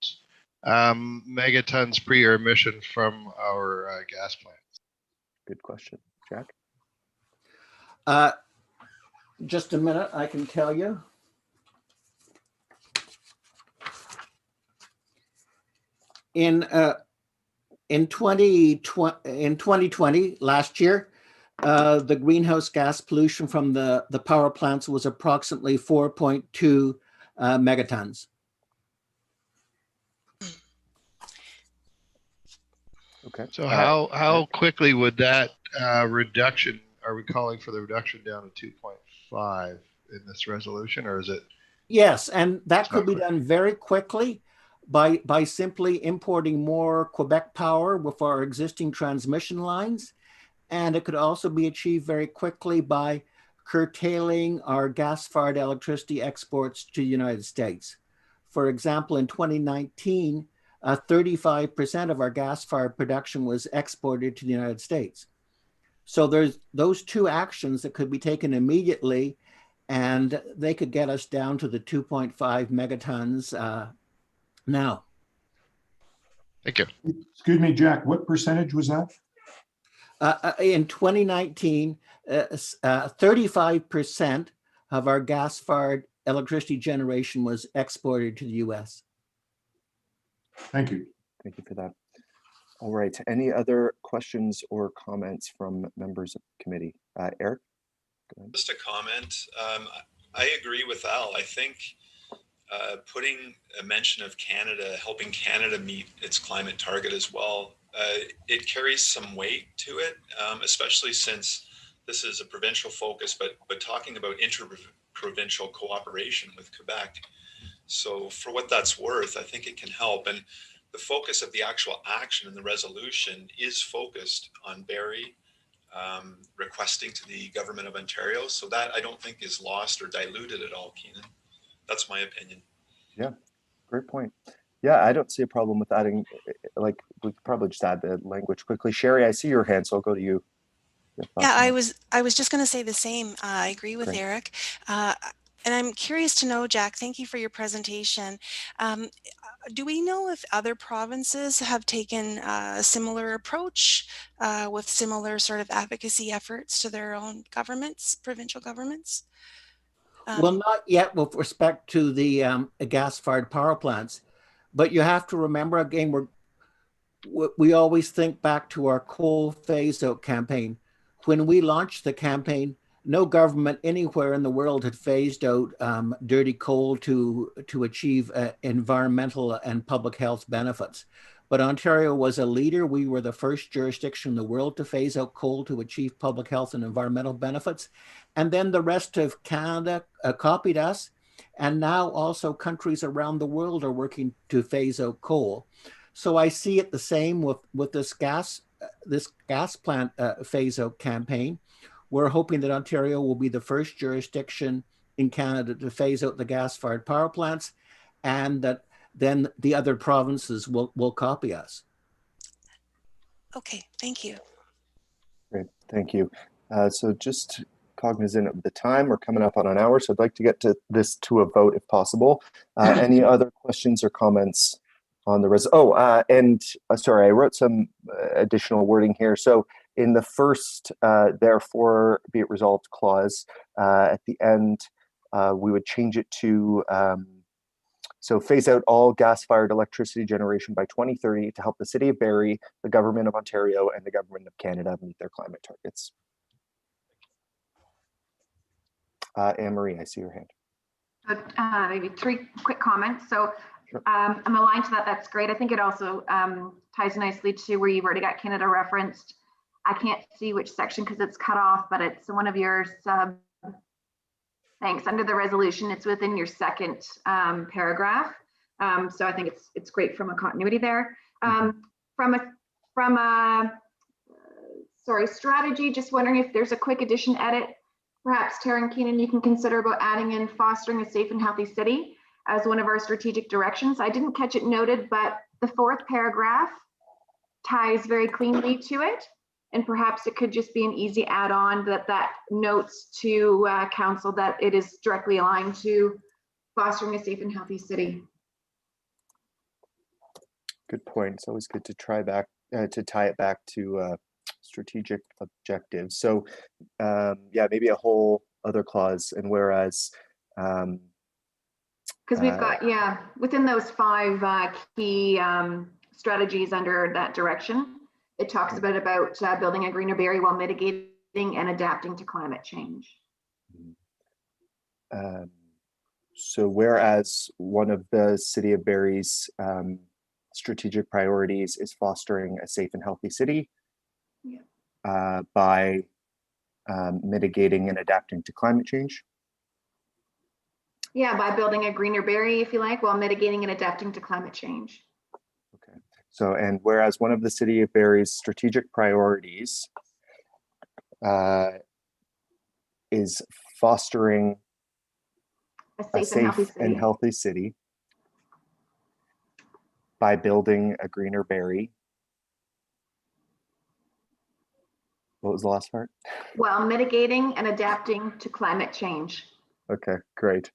megatons per year emission from our gas plants? Good question. Jack? Just a minute, I can tell you. In 2020, last year, the greenhouse gas pollution from the power plants was approximately 4.2 megatons. Okay. So how quickly would that reduction, are we calling for the reduction down to 2.5 in this resolution, or is it? Yes, and that It's could not be quick. done very quickly by simply importing more Quebec power with our existing transmission lines. And it could also be achieved very quickly by curtailing our gas-fired electricity exports to the United States. For example, in 2019, 35% of our gas-fired production was exported to the United States. So there's those two actions that could be taken immediately, and they could get us down to the 2.5 megatons now. Thank you. Excuse me, Jack, what percentage was that? In 2019, 35% of our gas-fired electricity generation was exported to the US. Thank you. Thank you for that. All right. Any other questions or comments from members of the committee? Eric? Go ahead. Just a comment. I agree with Al. I think putting a mention of Canada, helping Canada meet its climate target as well, it carries some weight to it, especially since this is a provincial focus, but talking about inter-provincial cooperation with Quebec. So for what that's worth, I think it can help. And the focus of the actual action in the resolution is focused on Barrie requesting to the government of Ontario. So that I don't think is lost or diluted at all, Keenan. That's my opinion. Yeah, great point. Yeah, I don't see a problem with adding, like, we could probably just add the language quickly. Sherry, I see your hand, so I'll go to you. Yeah, I was just going to say the same. I agree with Great. Eric. And I'm curious to know, Jack, thank you for your presentation. Do we know if other provinces have taken a similar approach with similar sort of advocacy efforts to their own governments, provincial governments? Well, not yet with respect to the gas-fired power plants, but you have to remember, again, we always think back to our coal phase-out campaign. When we launched the campaign, no government anywhere in the world had phased out dirty coal to achieve environmental and public health benefits. But Ontario was a leader. We were the first jurisdiction in the world to phase out coal to achieve public health and environmental benefits. And then the rest of Canada copied us. And now also countries around the world are working to phase out coal. So I see it the same with this gas plant phase out campaign. We're hoping that Ontario will be the first jurisdiction in Canada to phase out the gas-fired power plants, and that then the other provinces will copy us. Okay, thank you. Great, thank you. So just cognizant of the time, we're coming up on an hour, so I'd like to get to this to a vote if possible. Any other questions or comments on the sorry, I wrote some additional wording here. So in the first, therefore be it resolved clause, at the end, we would change it to, so phase out all gas-fired electricity generation by 2030 to help the City of Barrie, the Government of Ontario, and the Government of Canada meet their climate targets. Anne-Marie, I see your hand. Maybe 3 quick comments. So Sure. I'm aligned to that. That's great. I think it also ties nicely to where you've already got Canada referenced. I can't see which section because it's cut off, but it's one of your thanks. Under the resolution, it's within your second paragraph. So I think it's great from a continuity there. From a strategy, just wondering if there's a quick addition edit. Perhaps Tara and Keenan, you can consider about adding in fostering a safe and healthy city as one of our strategic directions. I didn't catch it noted, but the 4th paragraph ties very cleanly to it. And perhaps it could just be an easy add-on that notes to council that it is directly aligned to fostering a safe and healthy city. Good point. It's always good to tie it back to strategic objectives. So yeah, maybe a whole other clause, and whereas because we've got, yeah, within those 5 key strategies under that direction, it talks about building a greener Barrie while mitigating and adapting to climate change. So whereas one of the City of Barrie's strategic priorities is fostering a safe and healthy city Yeah. by mitigating and adapting to climate change. Yeah, by building a greener Barrie, if you like, while mitigating and adapting to climate change. Okay. So, and whereas one of the City of Barrie's strategic priorities is fostering a safe and healthy city by building a greener Barrie. What was the last part? While mitigating and adapting to climate change. Okay, great.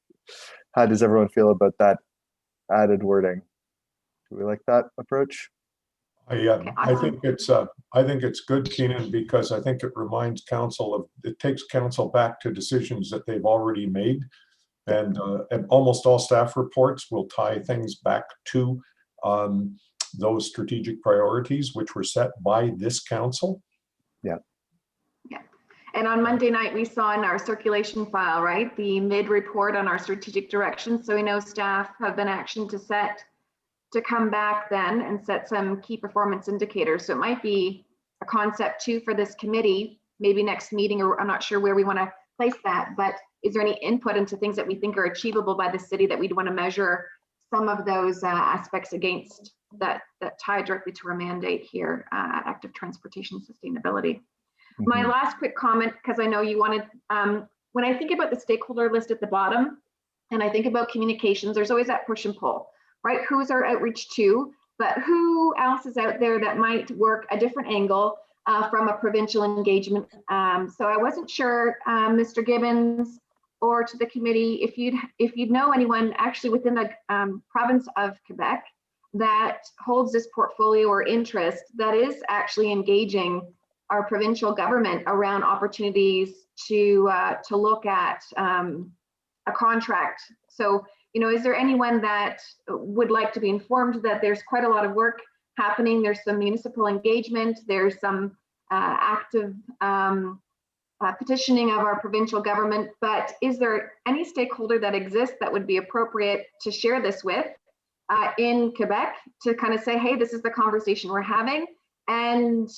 How does everyone feel about that added wording? Do we like that approach? I think it's good, Keenan, because I think it reminds council of, it takes council back to decisions that they've already made. And almost all staff reports will tie things back to those strategic priorities, which were set by this council. Yeah. Yeah. And on Monday night, we saw in our circulation file, right, the mid-report on our strategic direction. So we know staff have been actioned to come back then and set some key performance indicators. So it might be a concept too for this committee, maybe next meeting, or I'm not sure where we want to place that, but is there any input into things that we think are achievable by the city that we'd want to measure some of those aspects against that tie directly to our mandate here at Active Transportation Sustainability? My last quick comment, because I know you wanted, when I think about the stakeholder list at the bottom, and I think about communications, there's always that push and pull, right? Who's our outreach to, but who else is out there that might work a different angle from a provincial engagement? So I wasn't sure, Mr. Gibbons, or to the committee, if you'd know anyone actually within the province of Quebec that holds this portfolio or interest that is actually engaging our provincial government around opportunities to look at a contract. So, you know, is there anyone that would like to be informed that there's quite a lot of work happening? There's some municipal engagement, there's some active petitioning of our provincial government, but is there any stakeholder that exists that would be appropriate to share this with in Quebec to kind of say, hey, this is the conversation we're having? And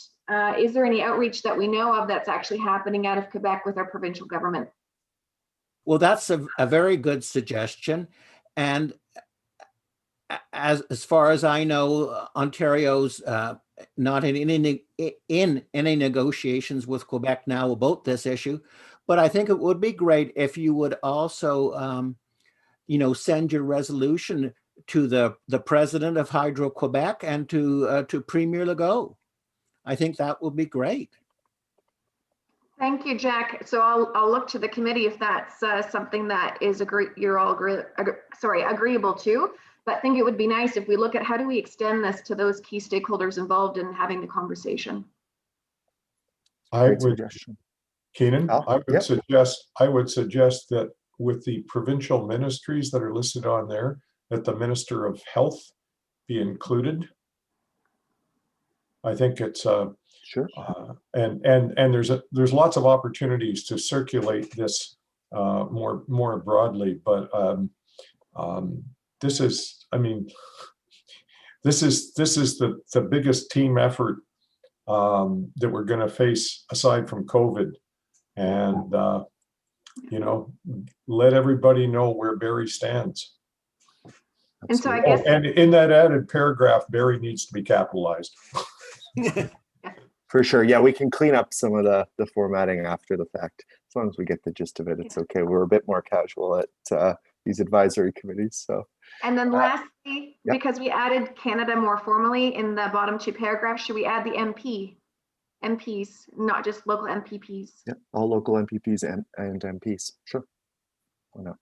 is there any outreach that we know of that's actually happening out of Quebec with our provincial government? Well, that's a very good suggestion. And as far as I know, Ontario's not in any negotiations with Quebec now about this issue. But I think it would be great if you would also, you know, send your resolution to the president of Hydro-Quebec and to Premier Legault. I think that would be great. Thank you, Jack. So I'll look to the committee if that's something that is agreeable to. But I think it would be nice if we look at how do we extend this to those key stakeholders involved in having the conversation. Keenan, I would suggest that with the provincial ministries that are listed on there, that the Minister of Health be included. I think it's sure, and there's lots of opportunities to circulate this more broadly, but this is, I mean, this is the biggest team effort that we're going to face aside from COVID, and you know, let everybody know where Barrie stands. And so I guess, and in that added paragraph, Barrie needs to be capitalized. For sure. Yeah, we can clean up some of the formatting after the fact. As long as we get the gist of it, it's okay. We're a bit more casual at these advisory committees. So. And then lastly, because we added Canada more formally in the bottom two paragraphs, should we add the MPs, not just local MPPs? Yeah, all local MPPs and MPs. Sure. Why not?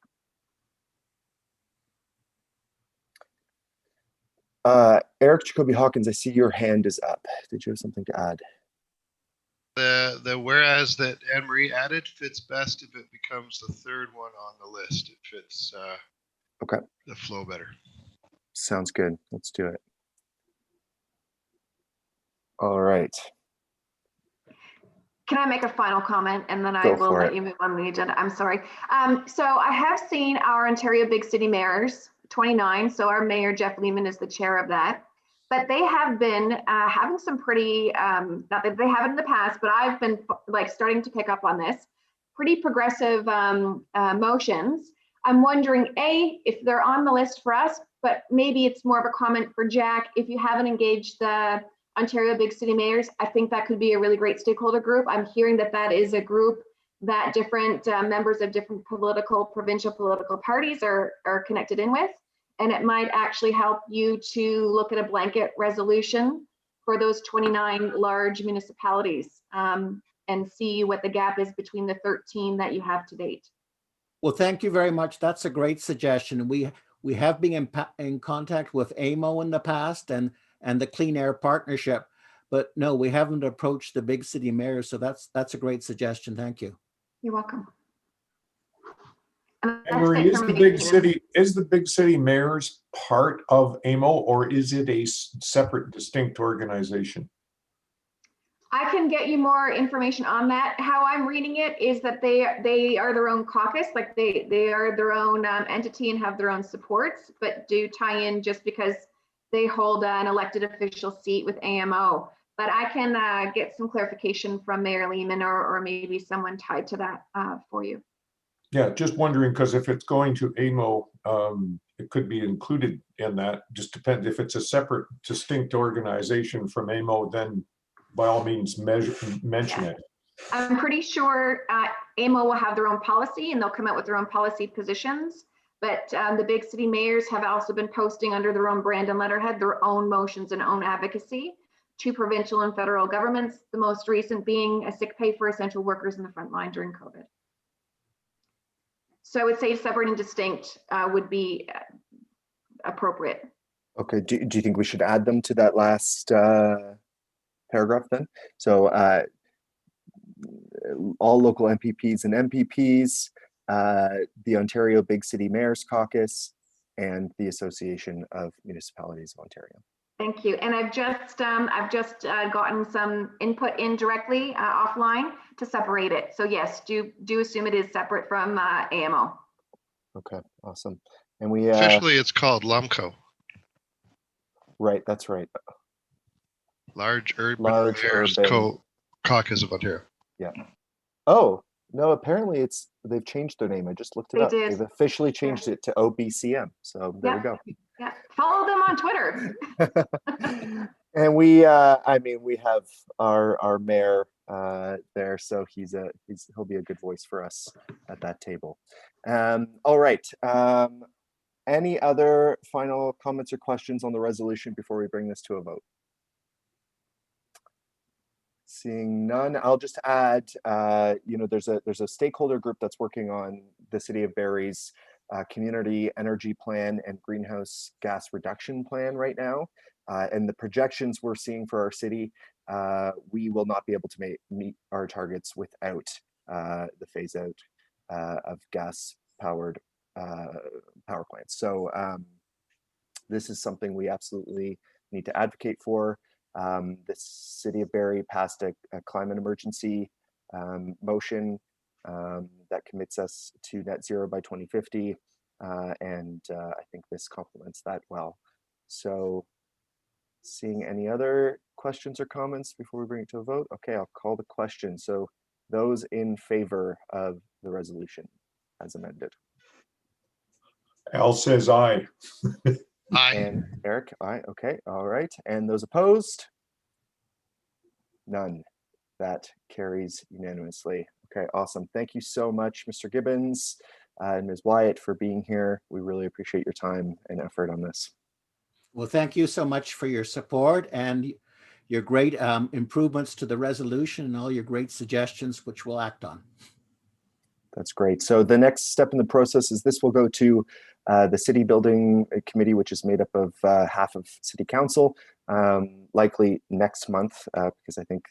Eric Jacoby Hawkins, I see your hand is up. Did you have something to add? The whereas that Anne-Marie added fits best if it becomes the third one on the list. It fits okay, the flow better. Sounds good. Let's do it. All right. Can I make a final comment and then I will let you move on the agenda? I'm sorry. So I have seen our Ontario Big City Mayors, 29. So our mayor, Jeff Lehman, is the chair of that. but they have been having some pretty, not that they haven't in the past, but I've been like starting to pick up on this, pretty progressive motions. I'm wondering, A, if they're on the list for us, but maybe it's more of a comment for Jack. If you haven't engaged the Ontario Big City Mayors, I think that could be a really great stakeholder group. I'm hearing that that is a group that different members of different provincial political parties are connected in with. And it might actually help you to look at a blanket resolution for those 29 large municipalities and see what the gap is between the 13 that you have to date. Well, thank you very much. That's a great suggestion. We have been in contact with AMO in the past and the Clean Air Partnership, but no, we haven't approached the big city mayors. So that's a great suggestion. Thank you. You're welcome. Henry, is the big city mayors part of AMO, or is it a separate, distinct organization? I can get you more information on that. How I'm reading it is that they are their own caucus, like they are their own entity and have their own supports, but do tie in just because they hold an elected official seat with AMO. But I can get some clarification from Mayor Lehman or maybe someone tied to that for you. Yeah, just wondering, because if it's going to AMO, it could be included in that. Just depends if it's a separate, distinct organization from AMO, then by all means mention it. I'm pretty sure AMO will have their own policy and they'll come out with their own policy positions. But the big city mayors have also been posting under their own brand and letterhead their own motions and own advocacy to provincial and federal governments, the most recent being a sick pay for essential workers in the front line during COVID. So I would say separate and distinct would be appropriate. Okay, do you think we should add them to that last paragraph then? So all local MPPs and MPPs, the Ontario Big City Mayors Caucus, and the Association of Municipalities of Ontario. Thank you. And I've just gotten some input in directly offline to separate it. So yes, do assume it is separate from AMO. Okay, awesome. And we officially it's called LUMCO. Right, that's right. Large Urban Mayors Caucus of Ontario. Yeah. Oh no, apparently they've changed their name. I just looked it up. They've officially changed it to OBCM. So there we go. Yeah, follow them on Twitter. And we have our mayor there, so he'll be a good voice for us at that table. All right. Any other final comments or questions on the resolution before we bring this to a vote? Seeing none, I'll just add, there's a stakeholder group that's working on the City of Barrie's community energy plan and greenhouse gas reduction plan right now. And the projections we're seeing for our city, we will not be able to meet our targets without the phase out of gas powered power plants. So this is something we absolutely need to advocate for. The City of Barrie passed a climate emergency motion that commits us to net zero by 2050. And I think this complements that well. So seeing any other questions or comments before we bring it to a vote? Okay, I'll call the question. So those in favor of the resolution as amended. Al says aye. Aye. And Eric, aye. Okay, all right. And those opposed? None. That carries unanimously. Okay, awesome. Thank you so much, Mr. Gibbons and Ms. Wyatt, for being here. We really appreciate your time and effort on this. Well, thank you so much for your support and your great improvements to the resolution and all your great suggestions, which we'll act on. That's great. So the next step in the process is this will go to the City Building Committee, which is made up of half of City Council, likely next month, because I think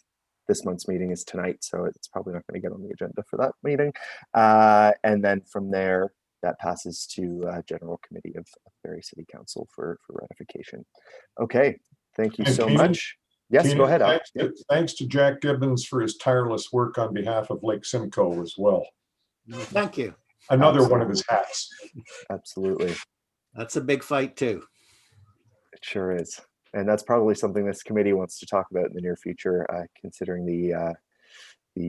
this month's meeting is tonight, so it's probably not going to get on the agenda for that meeting. And then from there, that passes to General Committee of Barrie City Council for ratification. Okay, thank you so much. Yes, Keenan, go ahead. Thanks to Jack Gibbons for his tireless work on behalf of Lake Simcoe as well. Thank you. Another one of his hats. Absolutely. That's a big fight too. It sure is. And that's probably something this committee wants to talk about in the near future, considering the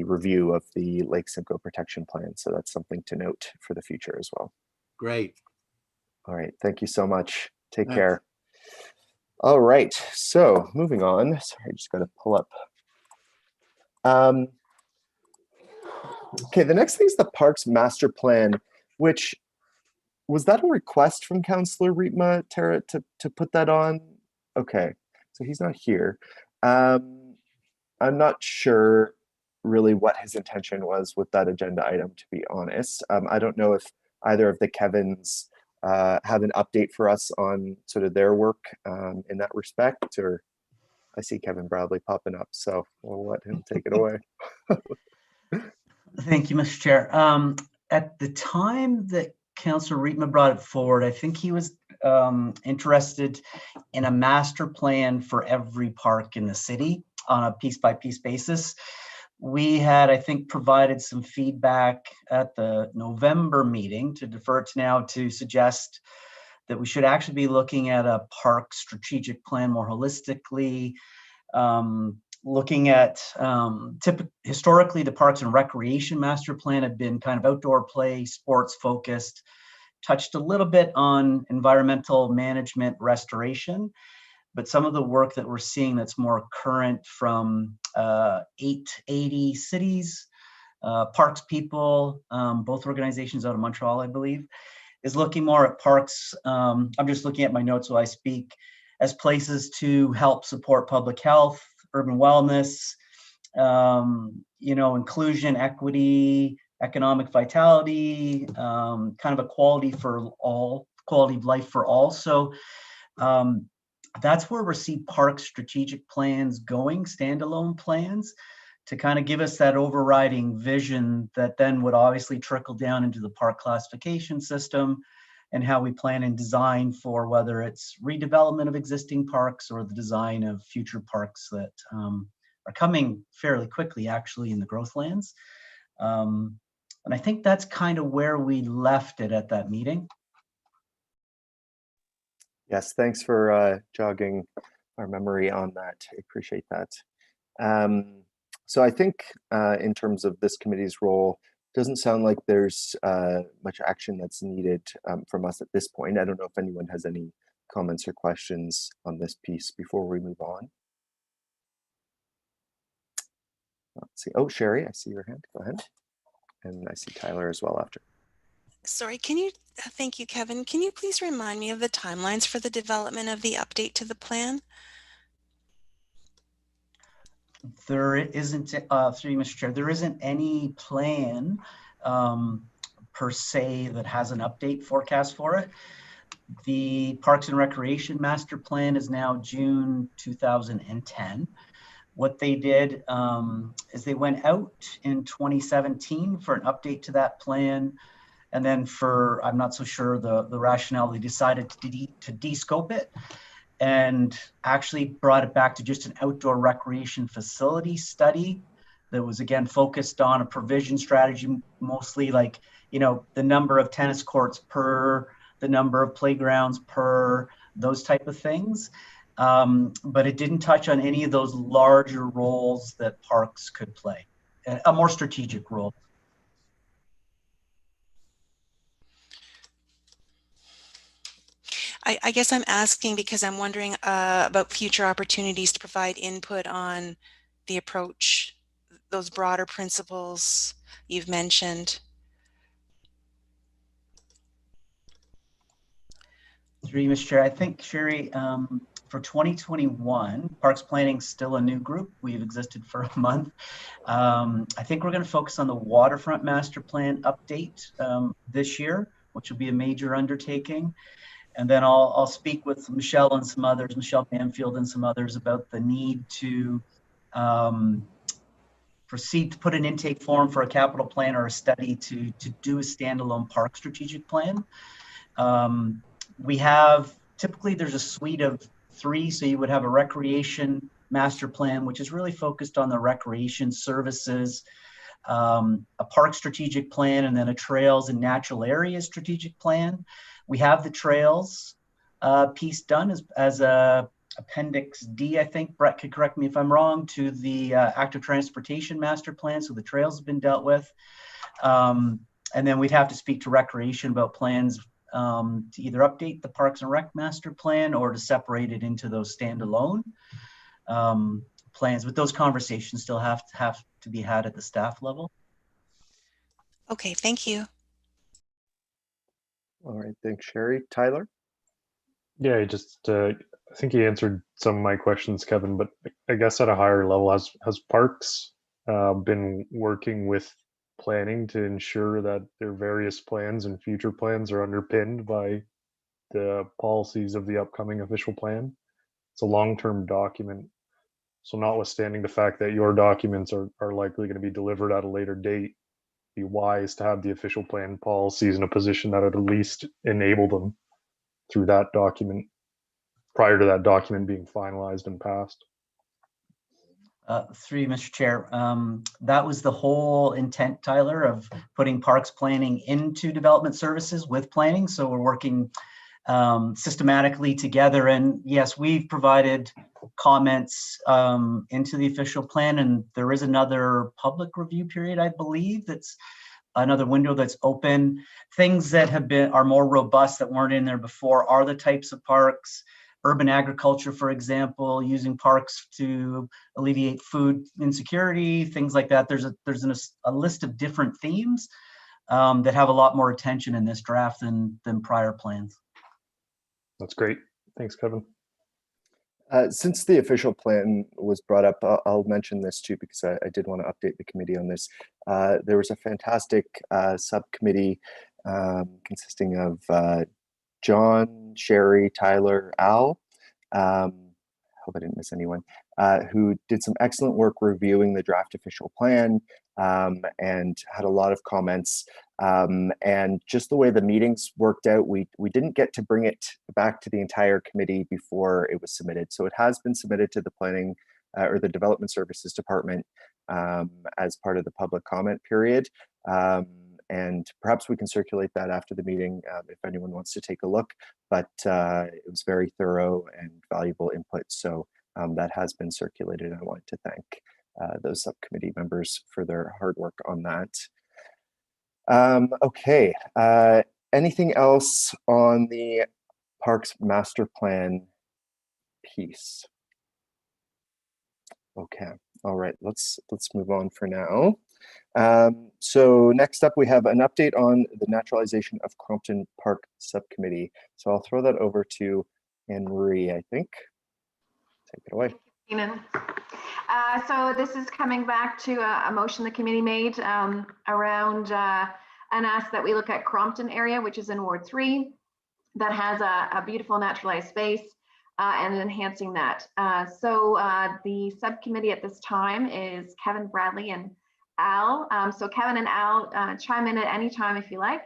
review of the Lake Simcoe Protection Plan. So that's something to note for the future as well. Great. All right, thank you so much. Take Thanks. care. All right, so moving on. Sorry, I just got to pull up. Okay, the next thing is the Parks Master Plan, which was that a request from Councillor Rietma, Tara, to put that on? Okay, so he's not here. I'm not sure really what his intention was with that agenda item, to be honest. I don't know if either of the Kevins have an update for us on sort of their work in that respect, or I see Kevin Bradley popping up, so we'll let him take it away. Thank you, Mr. Chair. At the time that Councillor Rietma brought it forward, I think he was interested in a master plan for every park in the city on a piece-by-piece basis. We had, I think, provided some feedback at the November meeting to defer to now to suggest that we should actually be looking at a park strategic plan more holistically, looking at historically the Parks and Recreation Master Plan had been kind of outdoor play, sports focused, touched a little bit on environmental management restoration, but some of the work that we're seeing that's more current from 880 cities, parks people, both organizations out of Montreal, I believe, is looking more at parks. I'm just looking at my notes while I speak, as places to help support public health, urban wellness, inclusion, equity, economic vitality, kind of a quality of life for all. So that's where we see park strategic plans going, standalone plans, to kind of give us that overriding vision that then would obviously trickle down into the park classification system and how we plan and design for whether it's redevelopment of existing parks or the design of future parks that are coming fairly quickly, actually, in the growth lands. And I think that's kind of where we left it at that meeting. Yes, thanks for jogging our memory on that. I appreciate that. So I think in terms of this committee's role, doesn't sound like there's much action that's needed from us at this point. I don't know if anyone has any comments or questions on this piece before we move on. Let's see. Oh, Sherry, I see your hand. Go ahead. And I see Tyler as well after. Sorry, can you, thank you, Kevin. Can you please remind me of the timelines for the development of the update to the plan? There isn't, through you, Mr. Chair, there isn't any plan per se that has an update forecast for it. The Parks and Recreation Master Plan is now June 2010. What they did is they went out in 2017 for an update to that plan. And then for, I'm not so sure the rationale, they decided to de-scope it and actually brought it back to just an outdoor recreation facility study that was, again, focused on a provision strategy, mostly like, the number of tennis courts per, the number of playgrounds per, those type of things. But it didn't touch on any of those larger roles that parks could play, a more strategic role. I guess I'm asking because I'm wondering about future opportunities to provide input on the approach, those broader principles you've mentioned. Through you, Mr. Chair, I think, Sherry, for 2021, Parks Planning is still a new group. We've existed for a month. I think we're going to focus on the Waterfront Master Plan update this year, which will be a major undertaking. And then I'll speak with Michelle and some others, Michelle Banfield and some others, about the need to proceed to put an intake form for a capital plan or a study to do a standalone park strategic plan. We have, typically there's a suite of 3. So you would have a recreation master plan, which is really focused on the recreation services, a park strategic plan, and then a trails and natural areas strategic plan. We have the trails piece done as a Appendix D, I think, Brett could correct me if I'm wrong, to the active transportation master plan. So the trails have been dealt with. And then we'd have to speak to recreation about plans to either update the Parks and Rec master plan or to separate it into those standalone plans. But those conversations still have to be had at the staff level. Okay, thank you. All right, thanks, Sherry. Tyler? Yeah, I think you answered some of my questions, Kevin, but I guess at a higher level, has Parks been working with planning to ensure that their various plans and future plans are underpinned by the policies of the upcoming official plan? It's a long-term document. So notwithstanding the fact that your documents are likely going to be delivered at a later date, be wise to have the official plan policies in a position that would at least enable them through that document prior to that document being finalized and passed. Through you, Mr. Chair. That was the whole intent, Tyler, of putting parks planning into development services with planning. So we're working systematically together. And yes, we've provided comments into the official plan, and there is another public review period, I believe, that's another window that's open. Things that are more robust that weren't in there before are the types of parks. Urban agriculture, for example, using parks to alleviate food insecurity, things like that. There's a list of different themes that have a lot more attention in this draft than prior plans. That's great. Thanks, Kevin. Since the official plan was brought up, I'll mention this too, because I did want to update the committee on this. There was a fantastic subcommittee consisting of John, Sherry, Tyler, Al, hope I didn't miss anyone, who did some excellent work reviewing the draft official plan and had a lot of comments. And just the way the meetings worked out, we didn't get to bring it back to the entire committee before it was submitted. So it has been submitted to the planning or the Development Services Department as part of the public comment period. And perhaps we can circulate that after the meeting if anyone wants to take a look, but it was very thorough and valuable input. So that has been circulated, and I wanted to thank those subcommittee members for their hard work on that. Okay, anything else on the Parks Master Plan piece? Okay, all right, let's move on for now. So next up, we have an update on the naturalization of Crompton Park Subcommittee. So I'll throw that over to Anne-Marie, I think. Take it away. Thank you, so this is coming back to a motion the committee made around an ask that we look at Crompton area, which is in Ward 3, that has a beautiful naturalized space and enhancing that. So the subcommittee at this time is Kevin, Bradley, and Al. So Kevin and Al, chime in at any time if you like.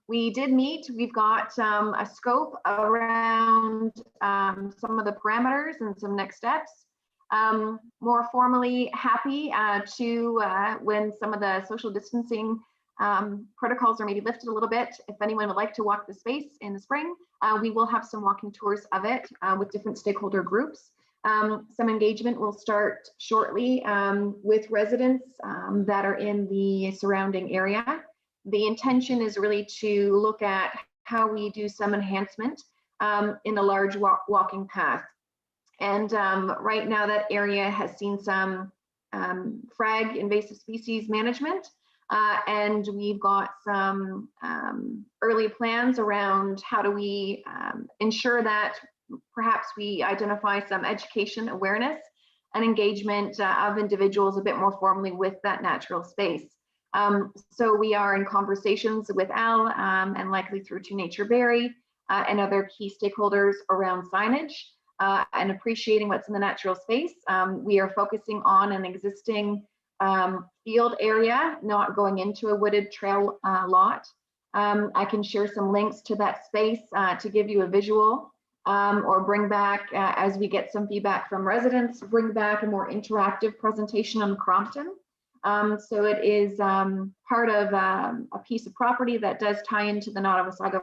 We did meet. We've got a scope around some of the parameters and some next steps. More formally happy to, when some of the social distancing protocols are maybe lifted a little bit, if anyone would like to walk the space in the spring, we will have some walking tours of it with different stakeholder groups. Some engagement will start shortly with residents that are in the surrounding area. The intention is really to look at how we do some enhancement in a large walking path. And right now that area has seen some frag invasive species management, and we've got some early plans around how do we ensure that perhaps we identify some education awareness and engagement of individuals a bit more formally with that natural space. So we are in conversations with Al and likely through To Nature Barrie and other key stakeholders around signage and appreciating what's in the natural space. We are focusing on an existing field area, not going into a wooded trail lot. I can share some links to that space to give you a visual or bring back, as we get some feedback from residents, bring back a more interactive presentation on Crompton. So it is part of a piece of property that does tie into the Nottawasaga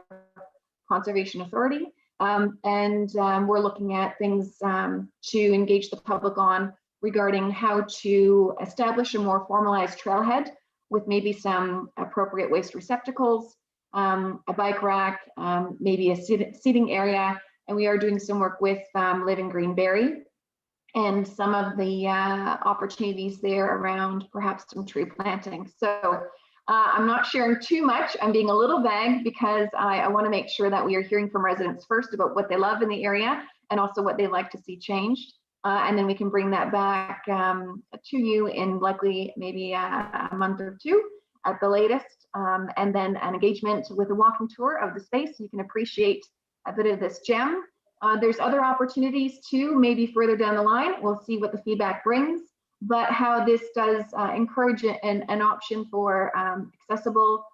Conservation Authority. We're looking at things to engage the public on regarding how to establish a more formalized trailhead with maybe some appropriate waste receptacles, a bike rack, maybe a seating area. And we are doing some work with Live in Greenberry and some of the opportunities there around perhaps some tree planting. So I'm not sharing too much. I'm being a little vague because I want to make sure that we are hearing from residents first about what they love in the area and also what they'd like to see changed. And then we can bring that back to you in likely maybe a month or two at the latest. And then an engagement with a walking tour of the space so you can appreciate a bit of this gem. There's other opportunities too, maybe further down the line. We'll see what the feedback brings, but how this does encourage an option for accessible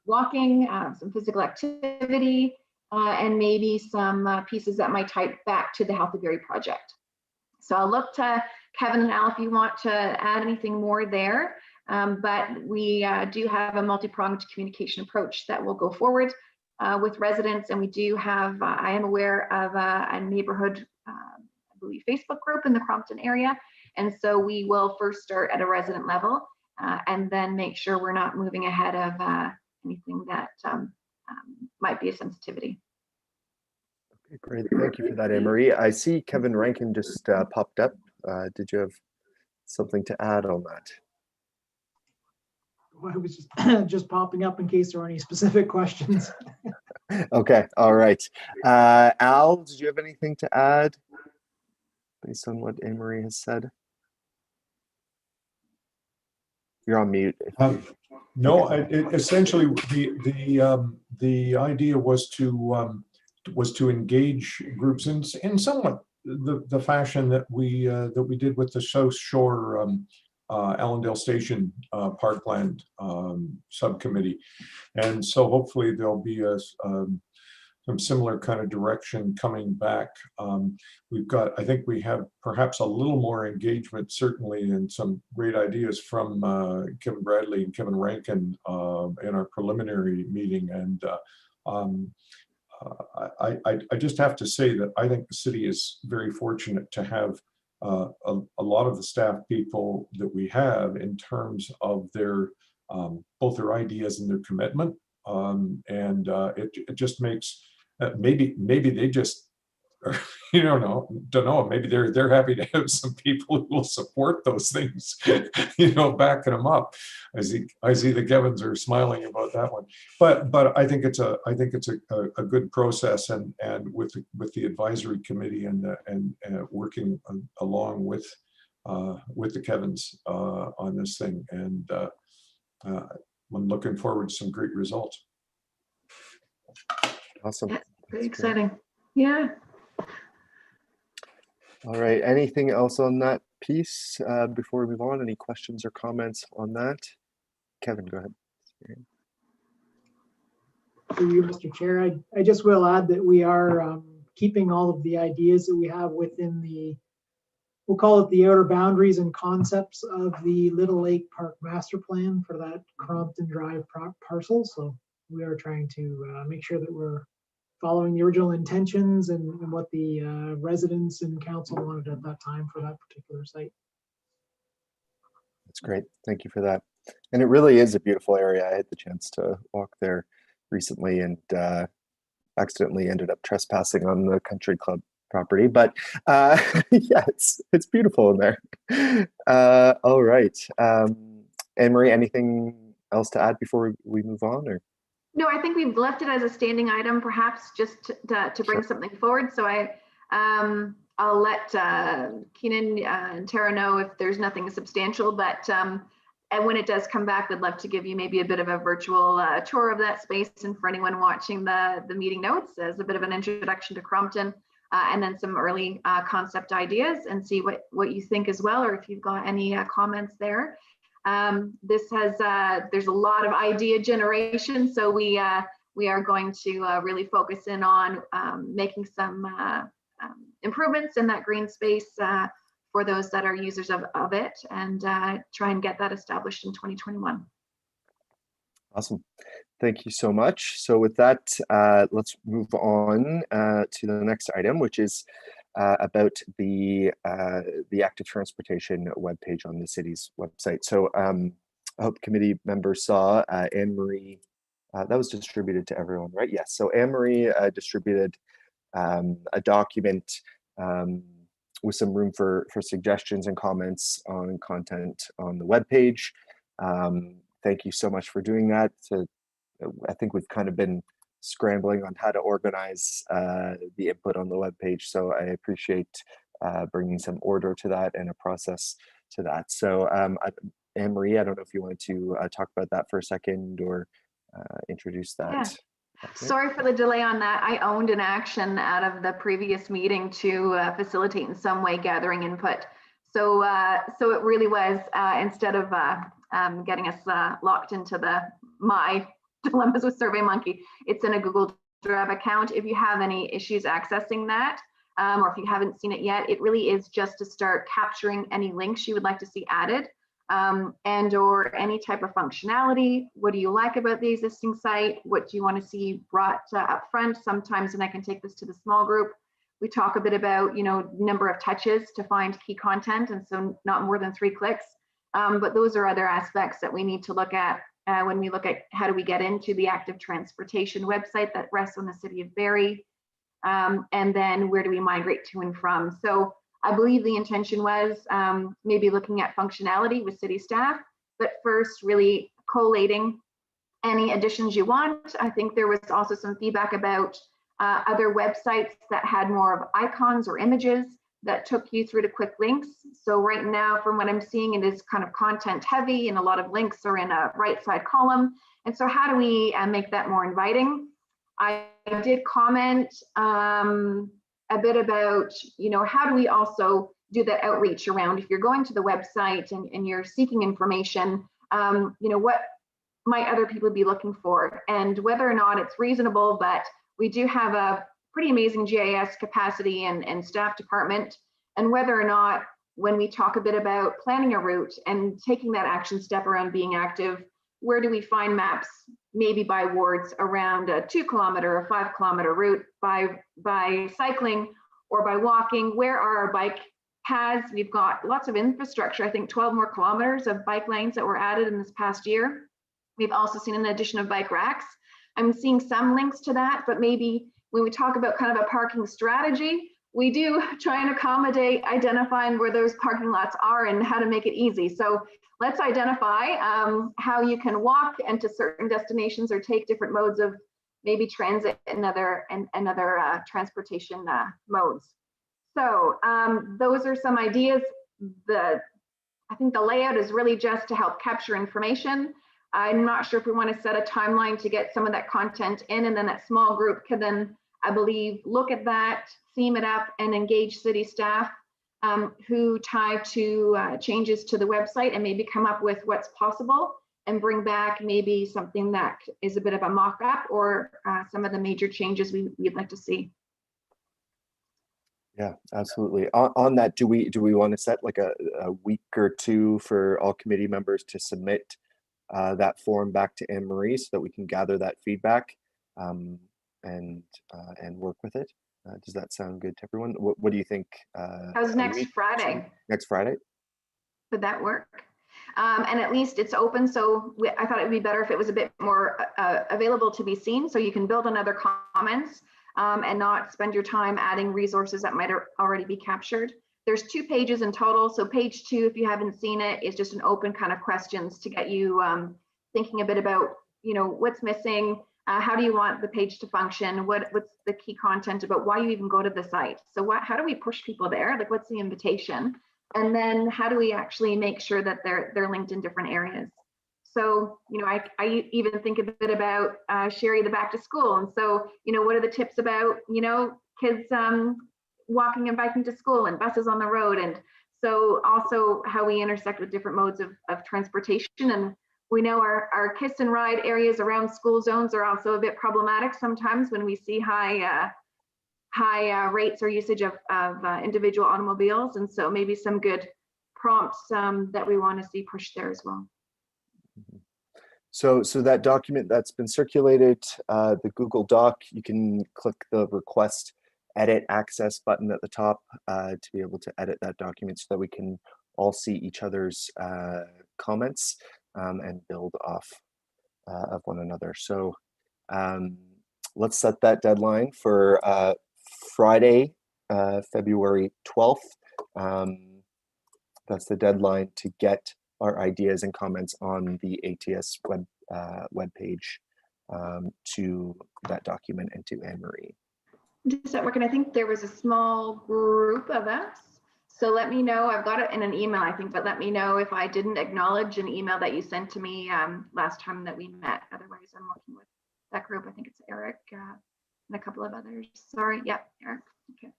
walking, some physical activity, and maybe some pieces that might tie back to the Healthy Berry project. So I'll look to Kevin and Al if you want to add anything more there. But we do have a multi-pronged communication approach that will go forward with residents. And we do have, I am aware of a neighborhood, I believe, Facebook group in the Crompton area. And so we will first start at a resident level and then make sure we're not moving ahead of anything that might be a sensitivity. Okay, great. Thank you for that, Anne-Marie. I see Kevin Rankin just popped up. Did you have something to add on that? Well, I was just popping up in case there were any specific questions. Okay, all right. Al, did you have anything to add based on what Anne-Marie has said? You're on mute. No, essentially the idea was to engage groups in somewhat the fashion that we did with the South Shore Allendale Station Parkland subcommittee, and so hopefully there'll be some similar kind of direction coming back. I think we have perhaps a little more engagement, certainly, and some great ideas from Kevin Bradley and Kevin Rankin in our preliminary meeting. And I just have to say that I think the city is very fortunate to have a lot of the staff people that we have in terms of their both their ideas and their commitment. It just makes maybe they just don't know, maybe they're happy to have some people who will support those things, backing them up. I see the Kevins are smiling about that one, but I think it's a good process, and with the advisory committee and working along with the Kevins on this thing, and I'm looking forward to some great results. Awesome. That's pretty exciting. Yeah. All right. Anything else on that piece before we move on? Any questions or comments on that? Kevin, go ahead. For you, Mr. Chair, I just will add that we are keeping all of the ideas that we have within we'll call it the outer boundaries and concepts of the Little Lake Park Master Plan for that Crompton Drive parcel. So we are trying to make sure that we're following the original intentions and what the residents and council wanted at that time for that particular site. That's great. Thank you for that. And it really is a beautiful area. I had the chance to walk there recently and accidentally ended up trespassing on the country club property, but yeah, it's beautiful in there. All right. Anne-Marie, anything else to add before we move on, or? No, I think we've left it as a standing item, perhaps just to bring something forward. So I'll let Keenan and Tara know if there's nothing substantial, but and when it does come back, we'd love to give you maybe a bit of a virtual tour of that space, and for anyone watching the meeting notes as a bit of an introduction to Crompton, and then some early concept ideas, and see what you think as well, or if you've got any comments there. There's a lot of idea generation, so we are going to really focus in on making some improvements in that green space for those that are users of it, and try and get that established in 2021. Awesome. Thank you so much. So with that, let's move on to the next item, which is about the active transportation webpage on the city's website. So I hope committee members saw Anne-Marie, that was distributed to everyone, right? Yes, so Anne-Marie distributed a document with some room for suggestions and comments on content on the webpage. Thank you so much for doing that. So I think we've kind of been scrambling on how to organize the input on the webpage. So I appreciate bringing some order to that and a process to that. So Anne-Marie, I don't know if you wanted to talk about that for a second or introduce that. Yeah. Sorry for the delay on that. I owned an action out of the previous meeting to facilitate in some way gathering input. So so it really was, instead of getting us locked into my dilemmas with SurveyMonkey, it's in a Google Drive account. If you have any issues accessing that, or if you haven't seen it yet, it really is just to start capturing any links you would like to see added, and or any type of functionality. What do you like about the existing site? What do you want to see brought up front? Sometimes, and I can take this to the small group, we talk a bit about, number of touches to find key content, and so not more than 3 clicks. But those are other aspects that we need to look at when we look at how do we get into the active transportation website that rests on the City of Barrie, and then where do we migrate to and from. So I believe the intention was maybe looking at functionality with city staff, but first really collating any additions you want. I think there was also some feedback about other websites that had more of icons or images that took you through to quick links. So right now, from what I'm seeing, it is kind of content heavy and a lot of links are in a right side column. And so how do we make that more inviting? I did comment a bit about, how do we also do that outreach around if you're going to the website and you're seeking information, what might other people be looking for, and whether or not it's reasonable. But we do have a pretty amazing GIS capacity and staff department, and whether or not when we talk a bit about planning a route and taking that action step around being active, where do we find maps, maybe by wards around a 2 kilometer or 5 kilometer route, by cycling or by walking? Where are our bike paths? We've got lots of infrastructure, I think 12 more kilometers of bike lanes that were added in this past year. We've also seen an addition of bike racks. I'm seeing some links to that, but maybe when we talk about kind of a parking strategy, we do try and accommodate identifying where those parking lots are and how to make it easy. So let's identify how you can walk into certain destinations or take different modes of maybe transit and other transportation modes. So those are some ideas. I think the layout is really just to help capture information. I'm not sure if we want to set a timeline to get some of that content in, and then that small group can then, I believe, look at that, theme it up, and engage city staff who tie to changes to the website and maybe come up with what's possible and bring back maybe something that is a bit of a mock-up or some of the major changes we'd like to see. Yeah, absolutely. On that, do we want to set like a week or two for all committee members to submit that form back to Anne-Marie so that we can gather that feedback and work with it? Does that sound good to everyone? What do you think? How's next Friday? Next Friday? Would that work? And at least it's open, so I thought it would be better if it was a bit more available to be seen, so you can build on other comments and not spend your time adding resources that might already be captured. There's 2 pages in total, so page 2, if you haven't seen it, is just an open kind of questions to get you thinking a bit about, what's missing, how do you want the page to function, what's the key content about why you even go to the site. So how do we push people there? Like, what's the invitation? And then how do we actually make sure that they're linked in different areas? So, I even think a bit about Sherry, the back to school. And so, what are the tips about, kids walking and biking to school and buses on the road? And so also how we intersect with different modes of transportation. And we know our kiss and ride areas around school zones are also a bit problematic sometimes when we see high rates or usage of individual automobiles. And so maybe some good prompts that we want to see pushed there as well. So that document that's been circulated, the Google Doc, you can click the request edit access button at the top to be able to edit that document so that we can all see each other's comments and build off of one another. So let's set that deadline for Friday, February 12th. That's the deadline to get our ideas and comments on the ATS web page to that document and to Anne-Marie. Just not working. I think there was a small group of us. So let me know. I've got it in an email, I think, but let me know if I didn't acknowledge an email that you sent to me last time that we met. Otherwise, I'm working with that group. I think it's Eric and a couple of others. Sorry. Yeah, Eric. Okay.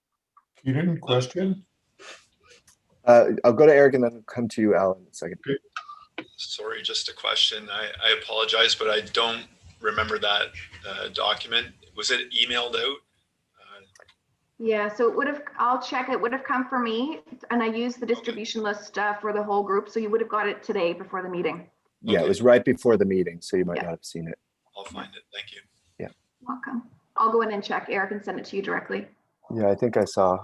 Keenan, question? I'll go to Eric and then come to you, Alan, in a second. Okay. Sorry, just a question. I apologize, but I don't remember that document. Was it emailed out? Yeah, so it would have, I'll check, it would have come for me and I used the distribution list for the whole group. So you would have got it today before the meeting. Yeah, it was right before the meeting, so you might not have seen it. I'll find it. Thank you. Yeah. Welcome. I'll go in and check, Eric, and send it to you directly. Yeah, I think I saw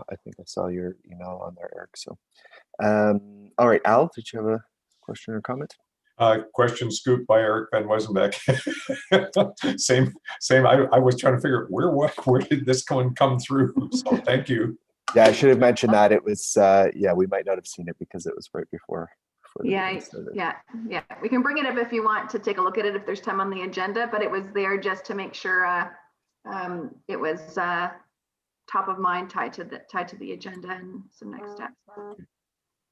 your email on there, Eric. So, all right, Al, did you have a question or comment? Question scooped by Eric Van Wesenbeck. same. I was trying to figure out where did this one come through? So thank you. Yeah, I should have mentioned that. It was yeah, we might not have seen it because it was right before the meeting started. Yeah. We can bring it up if you want to take a look at it if there's time on the agenda, but it was there just to make sure it was top of mind, tied to the agenda and some next steps.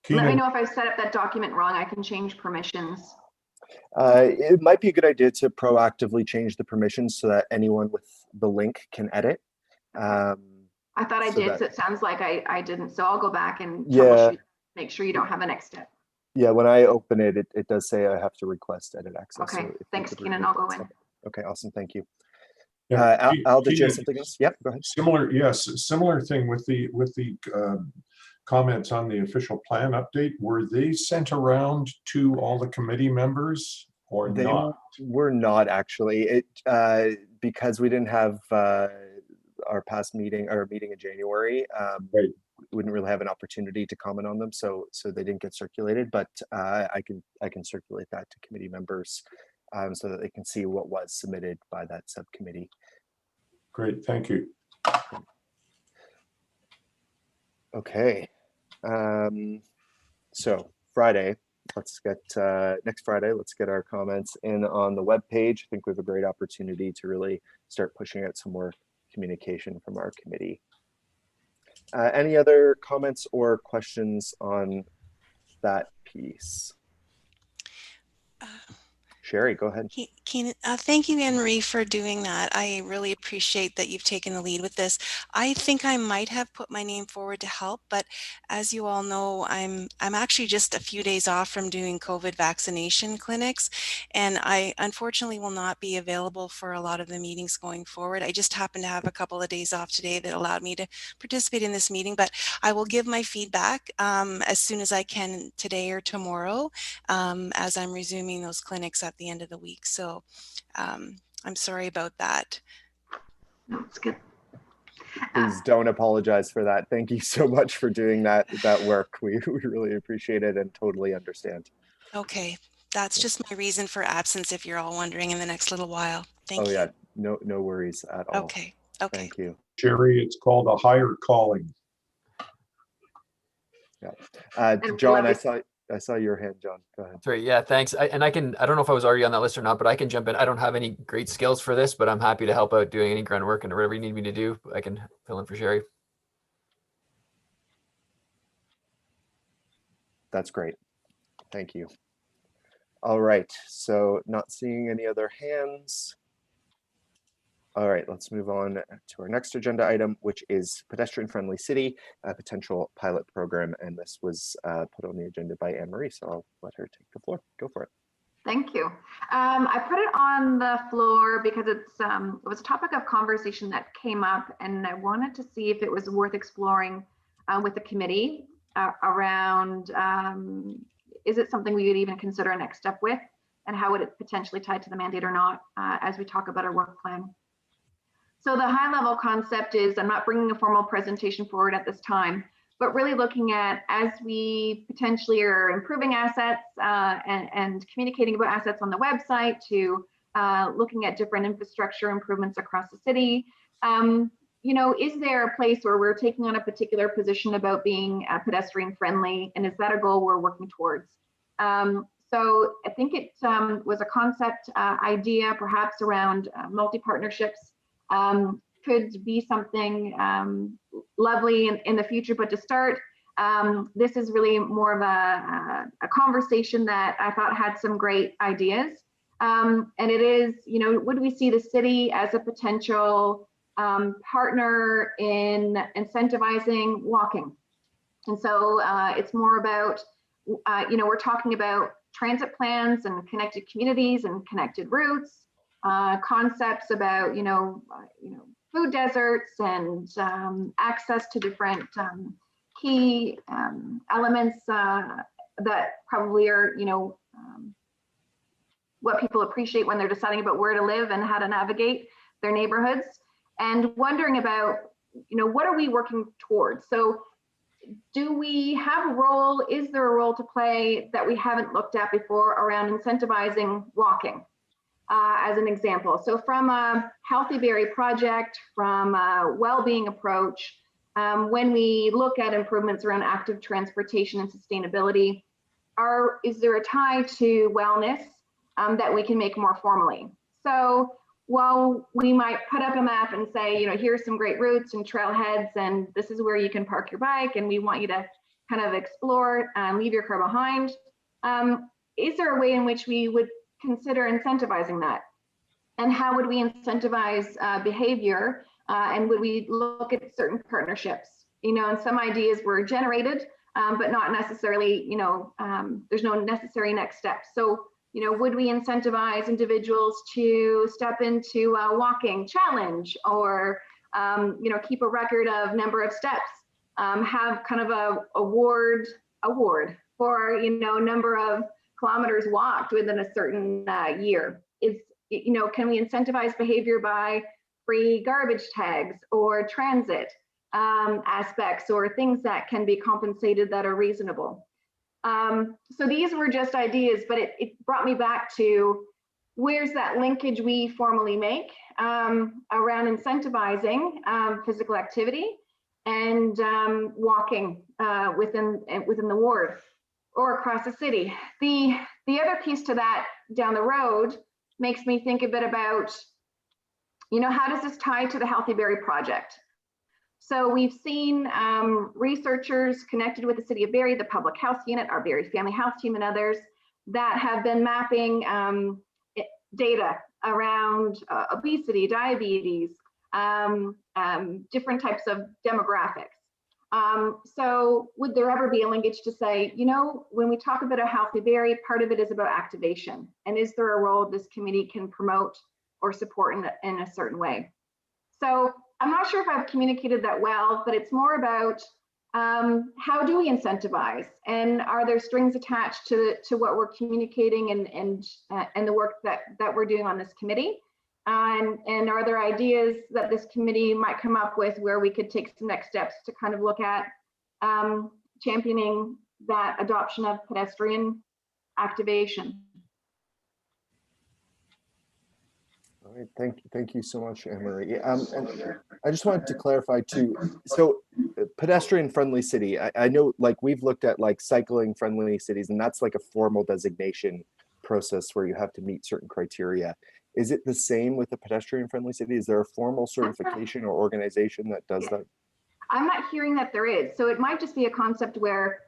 Keenan. Let me know if I set up that document wrong. I can change permissions. It might be a good idea to proactively change the permissions so that anyone with the link can edit. I thought I did, so it sounds like I didn't. So I'll go back and make sure you don't have a next step. Yeah, when I open it, it does say I have to request edit access. Okay, so thanks, Keenan. I'll go in. Okay, awesome. Thank you. Yeah, Al, did you have something else? Yep, go ahead. Similar thing with the comments on the official plan update. Were they sent around to all the committee members or not? We're not actually. It because we didn't have our past meeting in January. Right. We wouldn't really have an opportunity to comment on them, so they didn't get circulated. But I can circulate that to committee members so that they can see what was submitted by that subcommittee. Great, thank you. Okay, so Friday, let's get next Friday. Let's get our comments in on the web page. I think we have a great opportunity to really start pushing out some more communication from our committee. Any other comments or questions on that piece? Sherry, go ahead. Keenan, thank you, Anne-Marie, for doing that. I really appreciate that you've taken the lead with this. I think I might have put my name forward to help, but as you all know, I'm actually just a few days off from doing COVID vaccination clinics, and I unfortunately will not be available for a lot of the meetings going forward. I just happen to have a couple of days off today that allowed me to participate in this meeting, but I will give my feedback as soon as I can today or tomorrow as I'm resuming those clinics at the end of the week. So I'm sorry about that. That's good. Please don't apologize for that. Thank you so much for doing that work. We really appreciate it and totally understand. Okay, that's just my reason for absence if you're all wondering in the next little while. Thank you. Yeah, no worries at all. Okay. Thank you. Jerry, it's called a higher calling. Yeah. John, I saw your hand, John. Go ahead. Sorry. Yeah, thanks. I don't know if I was already on that list or not, but I can jump in. I don't have any great skills for this, but I'm happy to help out doing any grunt work and whatever you need me to do. I can fill in for Sherry. That's great. Thank you. All right. So not seeing any other hands. All right, let's move on to our next agenda item, which is Pedestrian Friendly City, a potential pilot program. And this was put on the agenda by Anne-Marie, so I'll let her take the floor. Go for it. Thank you. I put it on the floor because it was a topic of conversation that came up, and I wanted to see if it was worth exploring with the committee around, is it something we would even consider a next step with? and how would it potentially tie to the mandate or not as we talk about our work plan. So the high level concept is, I'm not bringing a formal presentation forward at this time, but really looking at, as we potentially are improving assets and communicating about assets on the website, to looking at different infrastructure improvements across the city. You know, is there a place where we're taking on a particular position about being pedestrian friendly, and is that a goal we're working towards? So I think it was a concept idea, perhaps around multi-partnerships. Could be something lovely in the future, but to start, this is really more of a conversation that I thought had some great ideas. And it is, you know, would we see the city as a potential partner in incentivizing walking? And so it's more about, you know, we're talking about transit plans and connected communities and connected routes, concepts about, you know, food deserts and access to different key elements that probably are, you know, what people appreciate when they're deciding about where to live and how to navigate their neighborhoods, and wondering about, you know, what are we working towards? So do we have a role? Is there a role to play that we haven't looked at before around incentivizing walking? As an example. So from a Healthy Barrie project, from a well-being approach, when we look at improvements around active transportation and sustainability, is there a tie to wellness that we can make more formally? So while we might put up a map and say, you know, here's some great routes and trailheads, and this is where you can park your bike, and we want you to kind of explore, leave your car behind, is there a way in which we would consider incentivizing that? And how would we incentivize behavior? And would we look at certain partnerships? You know, and some ideas were generated, but not necessarily, you know, there's no necessary next steps. So, you know, would we incentivize individuals to step into a walking challenge, or, you know, keep a record of number of steps, have kind of a award for, you know, number of kilometers walked within a certain year? Is, you know, can we incentivize behavior by free garbage tags or transit aspects, or things that can be compensated that are reasonable? So these were just ideas, but it brought me back to, where's that linkage we formally make around incentivizing physical activity and walking within the ward or across the city. The other piece to that down the road makes me think a bit about, you know, how does this tie to the Healthy Barrie project? So we've seen researchers connected with the City of Barrie, the Public Health Unit, our Barrie Family Health Team, and others that have been mapping data around obesity, diabetes, different types of demographics. So would there ever be a linkage to say, you know, when we talk about a Healthy Barrie, part of it is about activation, and is there a role this committee can promote or support in a certain way? So I'm not sure if I've communicated that well, but it's more about how do we incentivize, and are there strings attached to what we're communicating and the work that we're doing on this committee? And are there ideas that this committee might come up with where we could take some next steps to kind of look at championing that adoption of pedestrian activation? All right, thank you so much, Anne-Marie. And I just wanted to clarify too. So, pedestrian-friendly city. I know, like, we've looked at like cycling-friendly cities, and that's like a formal designation process where you have to meet certain criteria. Is it the same with a pedestrian-friendly city? Is there a formal certification or organization that does that? I'm not hearing that there is. So it might just be a concept where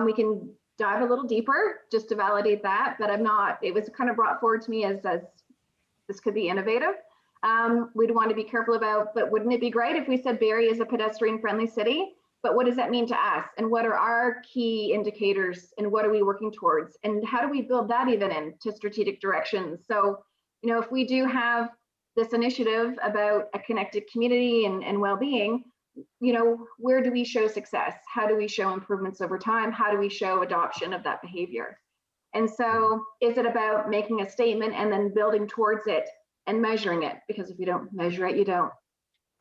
we can dive a little deeper just to validate that, but I'm not. It was kind of brought forward to me as this could be innovative. We'd want to be careful about, but wouldn't it be great if we said Barrie is a pedestrian-friendly city? But what does that mean to us? And what are our key indicators? And what are we working towards? And how do we build that even into strategic directions? So, you know, if we do have this initiative about a connected community and well-being, you know, where do we show success? How do we show improvements over time? How do we show adoption of that behavior? And so is it about making a statement and then building towards it and measuring it? Because if you don't measure it, you don't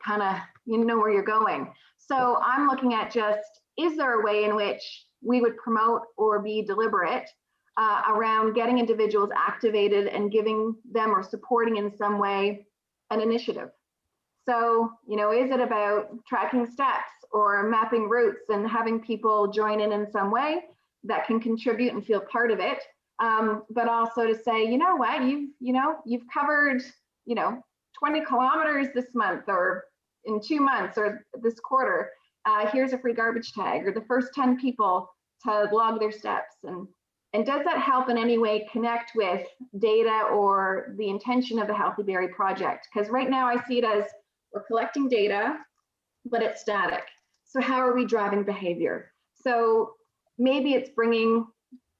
kind of, you know where you're going. So I'm looking at just, is there a way in which we would promote or be deliberate around getting individuals activated and giving them or supporting in some way an initiative? So, you know, is it about tracking steps or mapping routes and having people join in some way that can contribute and feel part of it? But also to say, you know what, you've covered, 20 kilometers this month or in 2 months or this quarter. Here's a free garbage tag, or the first 10 people to log their steps. And does that help in any way connect with data or the intention of the Healthy Berry project? Because right now I see it as we're collecting data, but it's static. So how are we driving behavior? So maybe it's bringing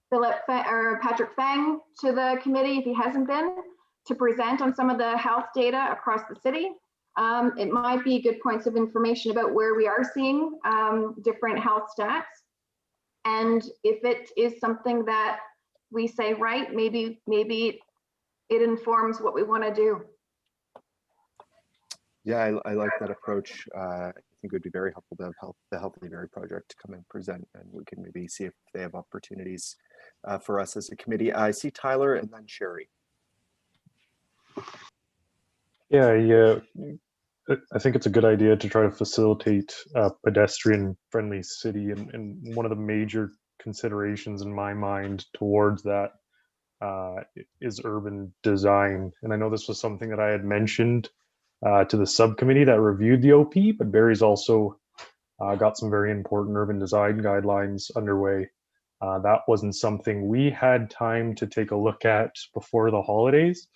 Patrick Fang to the committee, if he hasn't been, to present on some of the health data across the city. It might be good points of information about where we are seeing different health stats. And if it is something that we say, right, maybe it informs what we want to do. Yeah, I like that approach. I think it would be very helpful to have the Healthy Berry project to come and present, and we can maybe see if they have opportunities for us as a committee. I see Tyler and then Sherry. Yeah, I think it's a good idea to try to facilitate a pedestrian-friendly city, and one of the major considerations in my mind towards that is urban design. And I know this was something that I had mentioned to the subcommittee that reviewed the OP, but Barry's also got some very important urban design guidelines underway. That wasn't something we had time to take a look at before the holidays,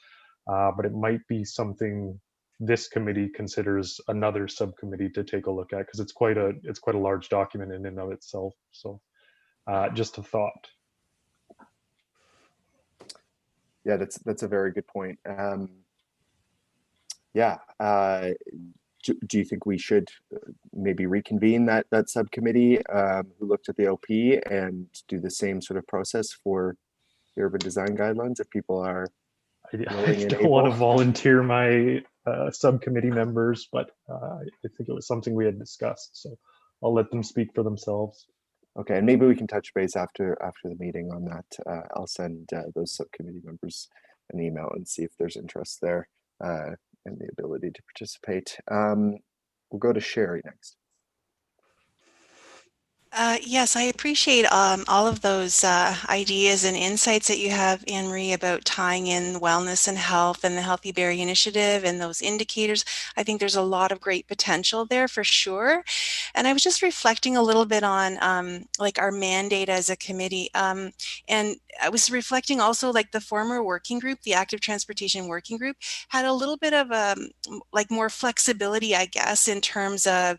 but it might be something this committee considers another subcommittee to take a look at, because it's quite a large document in and of itself. So just a thought. Yeah, that's a very good point. Do you think we should maybe reconvene that subcommittee who looked at the OP and do the same sort of process for the urban design guidelines if people are willing and don't able? want to volunteer my subcommittee members, but I think it was something we had discussed, so I'll let them speak for themselves. Okay, and maybe we can touch base after the meeting on that. I'll send those subcommittee members an email and see if there's interest there and the ability to participate. We'll go to Sherry next. Yes, I appreciate all of those ideas and insights that you have, Anne-Marie, about tying in wellness and health and the Healthy Berry Initiative and those indicators. I think there's a lot of great potential there for sure. And I was just reflecting a little bit on like our mandate as a committee. And I was reflecting also, like, the former working group, the Active Transportation Working Group, had a little bit of like more flexibility, I guess, in terms of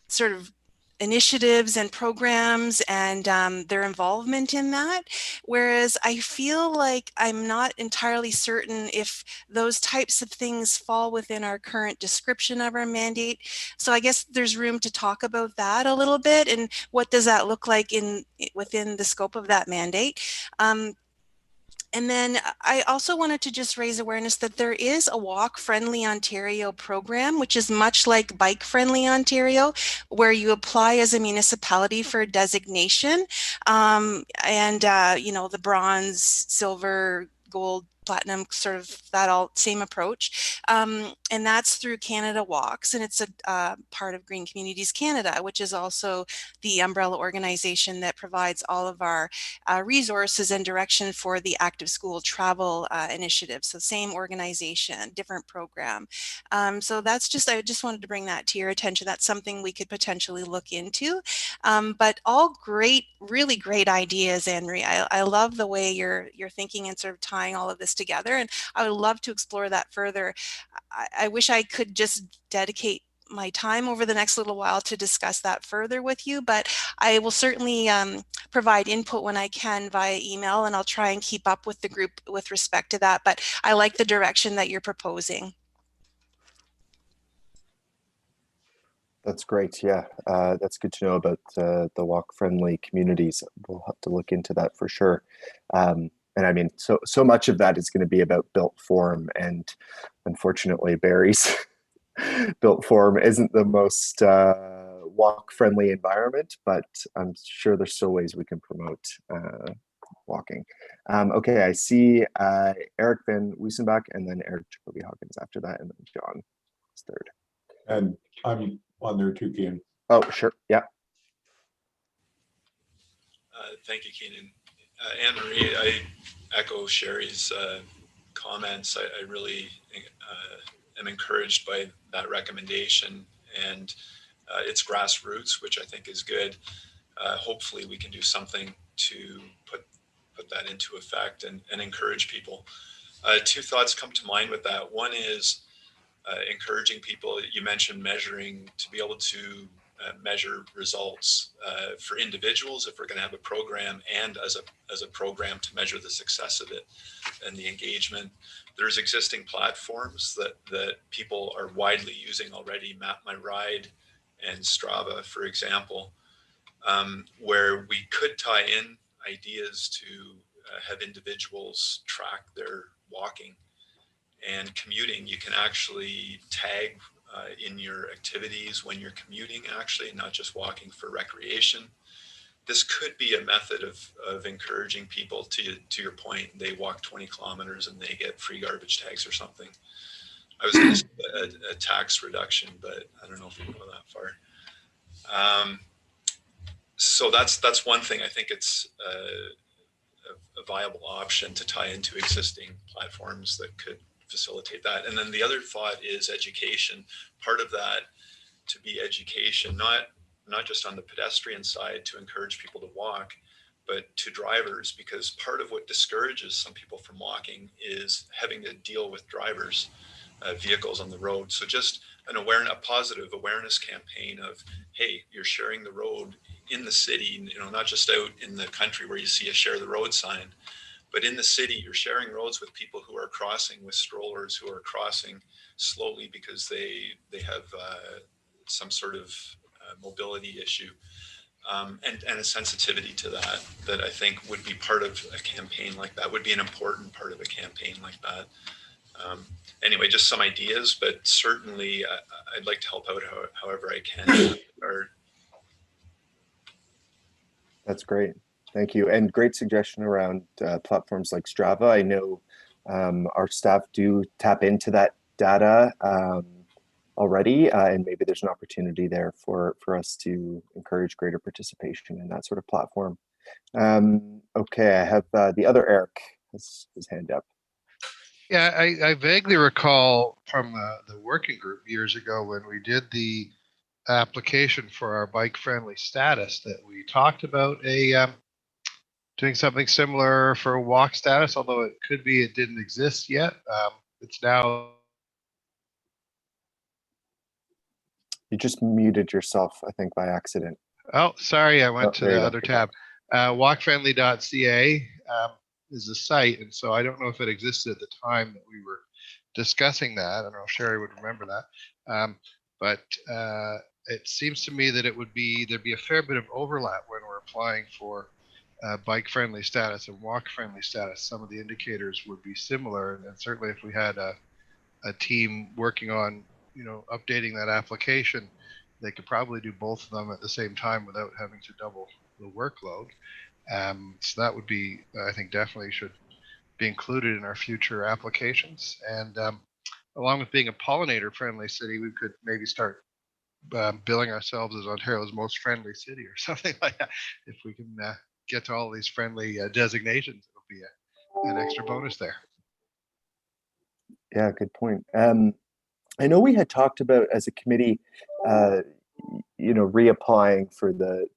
sort of initiatives and programs and their involvement in that. Whereas I feel like I'm not entirely certain if those types of things fall within our current description of our mandate. So I guess there's room to talk about that a little bit, and what does that look like within the scope of that mandate. And then I also wanted to just raise awareness that there is a Walk Friendly Ontario program, which is much like Bike Friendly Ontario, where you apply as a municipality for a designation. The bronze, silver, gold, platinum, sort of that all same approach. And that's through Canada Walks, and it's a part of Green Communities Canada, which is also the umbrella organization that provides all of our resources and direction for the Active School Travel Initiative. So same organization, different program. So that's just, I just wanted to bring that to your attention. That's something we could potentially look into. But all great, really great ideas, Anne-Marie. I love the way you're thinking and sort of tying all of this together, and I would love to explore that further. I wish I could just dedicate my time over the next little while to discuss that further with you, but I will certainly provide input when I can via email, and I'll try and keep up with the group with respect to that. But I like the direction that you're proposing. That's great. Yeah, that's good to know about the walk-friendly communities. We'll have to look into that for sure. And I mean, so much of that is going to be about built form, and unfortunately, Barrie's built form isn't the most walk-friendly environment, but I'm sure there's still ways we can promote walking. Okay, I see Eric Van Wiesenbach, and then Eric Jacoby Hawkins after that, and then John is third. And I'm on there too, Keenan. Oh, sure. Yeah. Thank you, Keenan. Anne Marie, I echo Sherry's comments. I really am encouraged by that recommendation, and it's grassroots, which I think is good. Hopefully we can do something to put that into effect and encourage people. Two thoughts come to mind with that. One is encouraging people. You mentioned measuring, to be able to measure results for individuals if we're going to have a program, and as a program to measure the success of it and the engagement. There's existing platforms that people are widely using already, Map My Ride and Strava, for example, where we could tie in ideas to have individuals track their walking and commuting. You can actually tag in your activities when you're commuting, actually, not just walking for recreation. This could be a method of encouraging people to your point. They walk 20 kilometers and they get free garbage tags or something. I was going to say a tax reduction, but I don't know if we go that far. So that's one thing. I think it's a viable option to tie into existing platforms that could facilitate that. And then the other thought is education. Part of that to be education, not just on the pedestrian side to encourage people to walk, but to drivers, because part of what discourages some people from walking is having to deal with drivers, vehicles on the road. So just a positive awareness campaign of, hey, you're sharing the road in the city, not just out in the country where you see a share the road sign, but in the city, you're sharing roads with people who are crossing with strollers, who are crossing slowly because they have some sort of mobility issue, and a sensitivity to that I think would be part of a campaign like that, would be an important part of a campaign like that. Anyway, just some ideas, but certainly I'd like to help out however I can. That's great. Thank you. And great suggestion around platforms like Strava. I know our staff do tap into that data already, and maybe there's an opportunity there for us to encourage greater participation in that sort of platform. Okay, I have the other Eric has his hand up. Yeah, I vaguely recall from the working group years ago when we did the application for our bike-friendly status that we talked about doing something similar for a walk status, although it could be it didn't exist yet. It's now. You just muted yourself, I think, by accident. Oh, sorry, I went to the other tab. Walkfriendly.ca is the site, and so I don't know if it existed at the time that we were discussing that. I don't know if Sherry would remember that, but it seems to me that there'd be a fair bit of overlap when we're applying for bike-friendly status and walk-friendly status. Some of the indicators would be similar, and certainly if we had a team working on updating that application, they could probably do both of them at the same time without having to double the workload. So that would be, I think, definitely should be included in our future applications. And along with being a pollinator-friendly city, we could maybe start billing ourselves as Ontario's most friendly city or something like that. If we can get to all these friendly designations, it'll be an extra bonus there. Yeah, good point. I know we had talked about as a committee, reapplying for the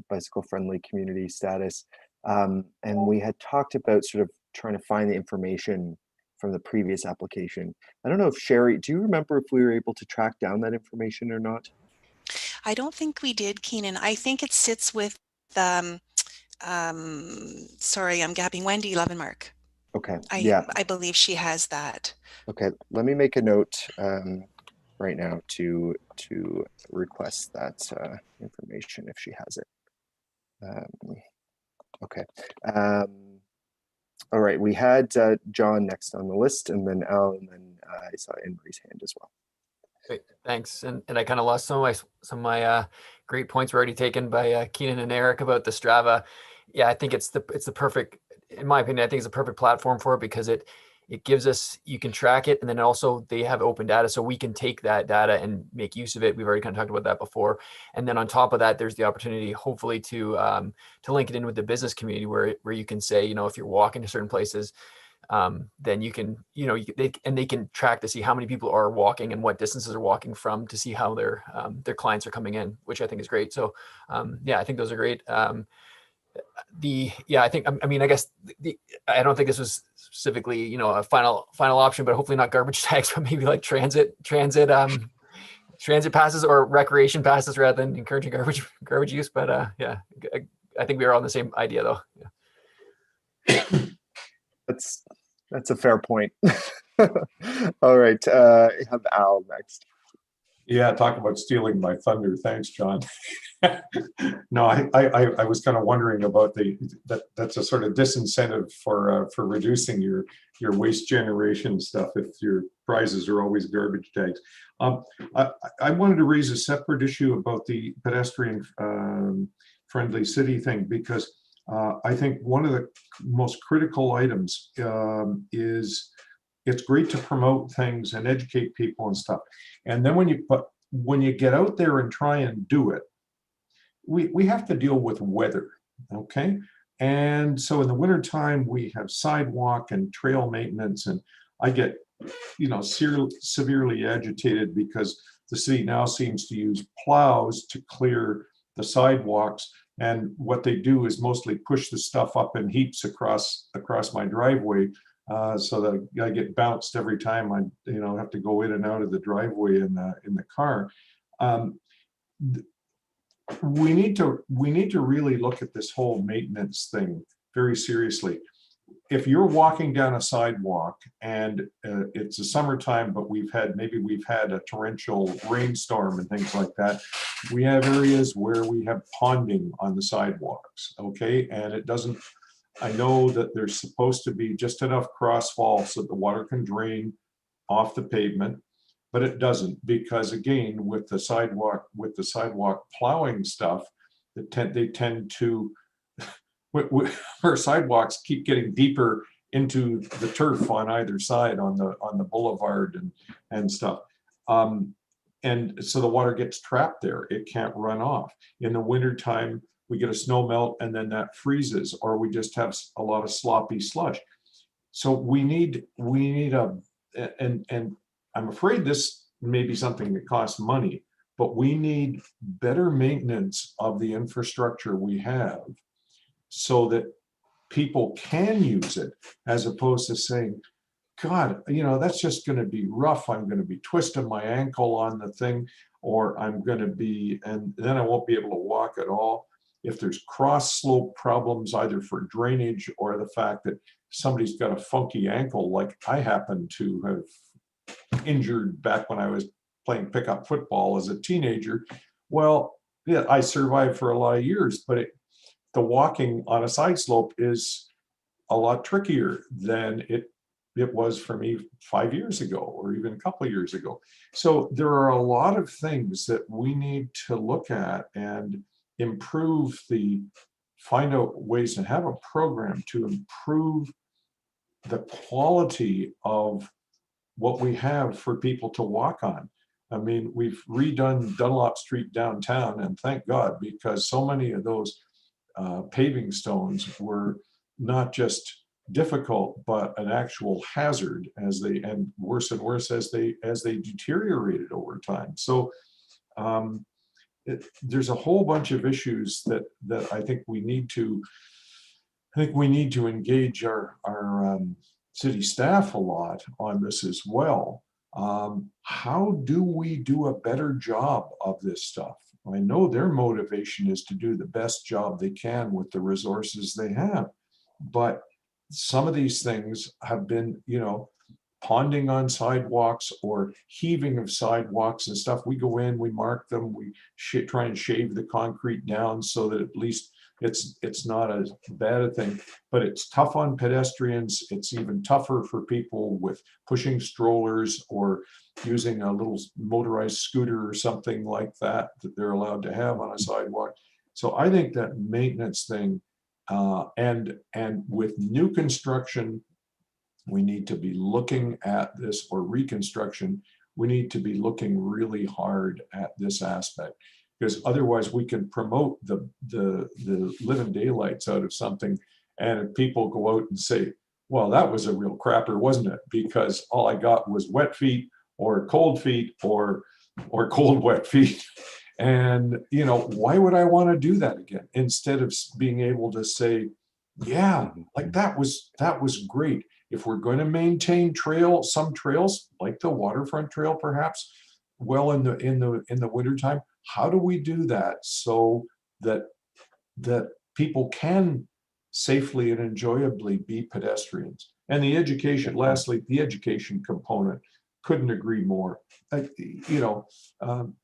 bicycle-friendly community status, and we had talked about sort of trying to find the information from the previous application. I don't know if Sherry, do you remember if we were able to track down that information or not? I don't think we did, Keenan. I think it sits with, sorry, I'm gapping, Wendy Levenmark. Okay, yeah. I believe she has that. Okay, let me make a note. right now to request that information if she has it. Okay. All right, we had John next on the list, and then Al, and then I saw Anne-Marie's hand as well. Great, thanks. And I kind of lost some of my great points were already taken by Keenan and Eric about the Strava. Yeah, I think it's the perfect, in my opinion, I think it's a perfect platform for it because it gives us, you can track it, and then also they have open data, so we can take that data and make use of it. We've already kind of talked about that before. And then on top of that, there's the opportunity, hopefully, to link it in with the business community, where you can say, if you're walking to certain places, then you can, they can track to see how many people are walking and what distances are walking from, to see how their clients are coming in, which I think is great. So yeah, I think those are great. I guess I don't think this was specifically, a final option, but hopefully not garbage tags, but maybe like transit passes or recreation passes rather than encouraging garbage use. But yeah, I think we are on the same idea though. Yeah. That's a fair point. All right, I have Al next. Yeah, talk about stealing my thunder. Thanks, John. No, I was kind of wondering about that's a sort of disincentive for reducing your waste generation stuff if your prizes are always garbage tags. I wanted to raise a separate issue about the pedestrian friendly city thing, because I think one of the most critical items is it's great to promote things and educate people and stuff. And then when you get out there and try and do it, we have to deal with weather, okay? And so in the wintertime, we have sidewalk and trail maintenance, and I get, severely agitated because the city now seems to use plows to clear the sidewalks. And what they do is mostly push the stuff up in heaps across my driveway, so that I get bounced every time I, have to go in and out of the driveway in the car. We need to really look at this whole maintenance thing very seriously. If you're walking down a sidewalk and it's the summertime, but we've had a torrential rainstorm and things like that, we have areas where we have ponding on the sidewalks, okay? And I know that there's supposed to be just enough crossfall so that the water can drain off the pavement, but it doesn't, because again, with the sidewalk plowing stuff, they tend to, where sidewalks keep getting deeper into the turf on either side on the boulevard and stuff. And so the water gets trapped there. It can't run off. In the wintertime, we get a snow melt and then that freezes, or we just have a lot of sloppy slush. So we need and I'm afraid this may be something that costs money, but we need better maintenance of the infrastructure we have so that people can use it, as opposed to saying, God, that's just going to be rough. I'm going to be twisting my ankle on the thing, or and then I won't be able to walk at all. If there's cross slope problems, either for drainage or the fact that somebody's got a funky ankle, like I happen to have injured back when I was playing pickup football as a teenager. Well, yeah, I survived for a lot of years, but the walking on a side slope is a lot trickier than it was for me 5 years ago, or even a couple of years ago. So there are a lot of things that we need to look at and find out ways to have a program to improve the quality of what we have for people to walk on. I mean, we've redone Dunlop Street downtown, and thank God, because so many of those paving stones were not just difficult, but an actual hazard and worse and worse as they deteriorated over time. So there's a whole bunch of issues that I think we need to engage our city staff a lot on this as well. How do we do a better job of this stuff? I know their motivation is to do the best job they can with the resources they have, but some of these things have been, ponding on sidewalks or heaving of sidewalks and stuff. We go in, we mark them, we try and shave the concrete down so that at least it's not as bad a thing, but it's tough on pedestrians. It's even tougher for people with pushing strollers or using a little motorized scooter or something like that they're allowed to have on a sidewalk. So I think that maintenance thing, and with new construction, we need to be looking at this, or reconstruction, we need to be looking really hard at this aspect, because otherwise we can promote the living daylights out of something, and if people go out and say, well, that was a real crapper, wasn't it? Because all I got was wet feet or cold feet or cold wet feet. And you know, why would I want to do that again? Instead of being able to say, yeah, like that was great. If we're going to maintain some trails like the waterfront trail, perhaps, well, in the wintertime, how do we do that so that people can safely and enjoyably be pedestrians? And the education, lastly, the education component, couldn't agree more. You know,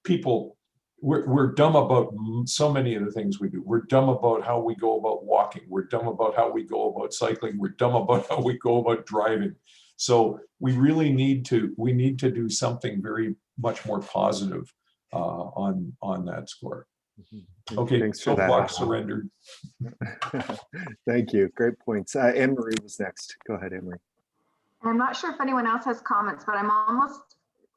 people, we're dumb about so many of the things we do. We're dumb about how we go about walking. We're dumb about how we go about cycling. We're dumb about how we go about driving. So we really need to do something very much more positive on that score. Okay, thanks for that. soapbox surrendered. Thank you. Great points. Anne Marie was next. Go ahead, Anne Marie. I'm not sure if anyone else has comments, but I'm almost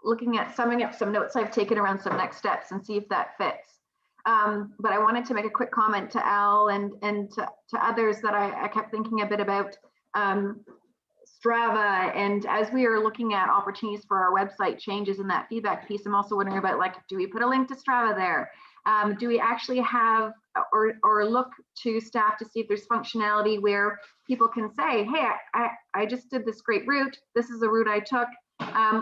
looking at summing up some notes I've taken around some next steps and see if that fits. But I wanted to make a quick comment to Al and to others that I kept thinking a bit about Strava. And as we are looking at opportunities for our website changes in that feedback piece, I'm also wondering about, like, do we put a link to Strava there? Do we actually have or look to staff to see if there's functionality where people can say, hey, I just did this great route. This is the route I took.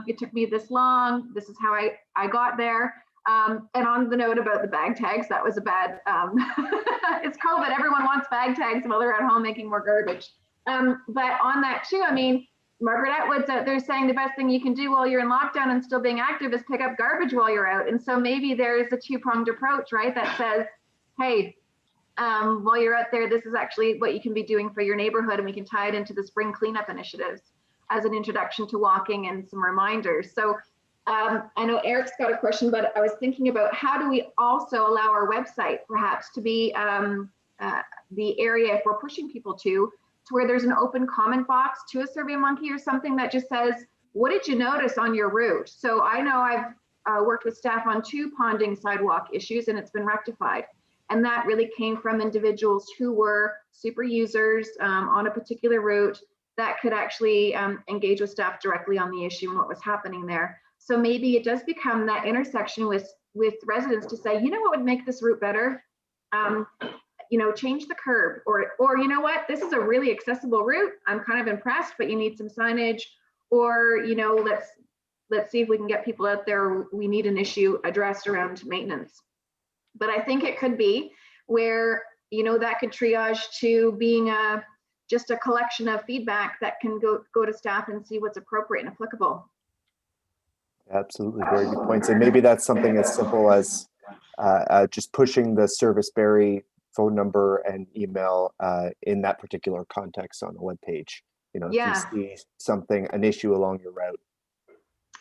It took me this long. This is how I got there. And on the note about the bag tags, that was a bad, it's COVID. Everyone wants bag tags while they're at home making more garbage. But on that too, I mean, Margaret Atwood's out there saying the best thing you can do while you're in lockdown and still being active is pick up garbage while you're out. And so maybe there's a two-pronged approach, right? That says, hey, while you're out there, this is actually what you can be doing for your neighborhood. And we can tie it into the spring cleanup initiatives as an introduction to walking and some reminders. So I know Eric's got a question, but I was thinking about how do we also allow our website perhaps to be the area, if we're pushing people to where there's an open comment box to a SurveyMonkey or something that just says, what did you notice on your route? So I know I've worked with staff on 2 ponding sidewalk issues and it's been rectified. And that really came from individuals who were super users on a particular route that could actually engage with staff directly on the issue and what was happening there. So maybe it does become that intersection with residents to say, you know what would make this route better? You know, change the curb, or you know what, this is a really accessible route. I'm kind of impressed, but you need some signage, or you know, let's see if we can get people out there. We need an issue addressed around maintenance. But I think it could be where, you know, that could triage to being just a collection of feedback that can go to staff and see what's appropriate and applicable. Absolutely, very good points. And maybe that's something as simple as just pushing the Service Berry phone number and email in that particular context on the web page. You know, yeah. If you see an issue along your route.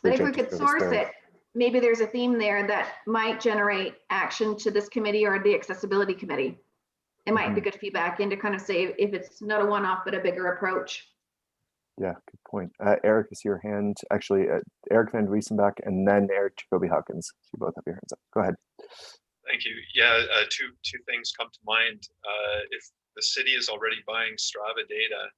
But if we could source it, maybe there's a theme there that might generate action to this committee or the accessibility committee. It might be good feedback and to kind of say if it's not a one-off, but a bigger approach. Yeah, good point. Eric, is your hand actually Eric Van Wiesenbach and then Eric Jacoby Hawkins. You both have your hands up. Go ahead. Thank you. Yeah, two things come to mind. If the city is already buying Strava data,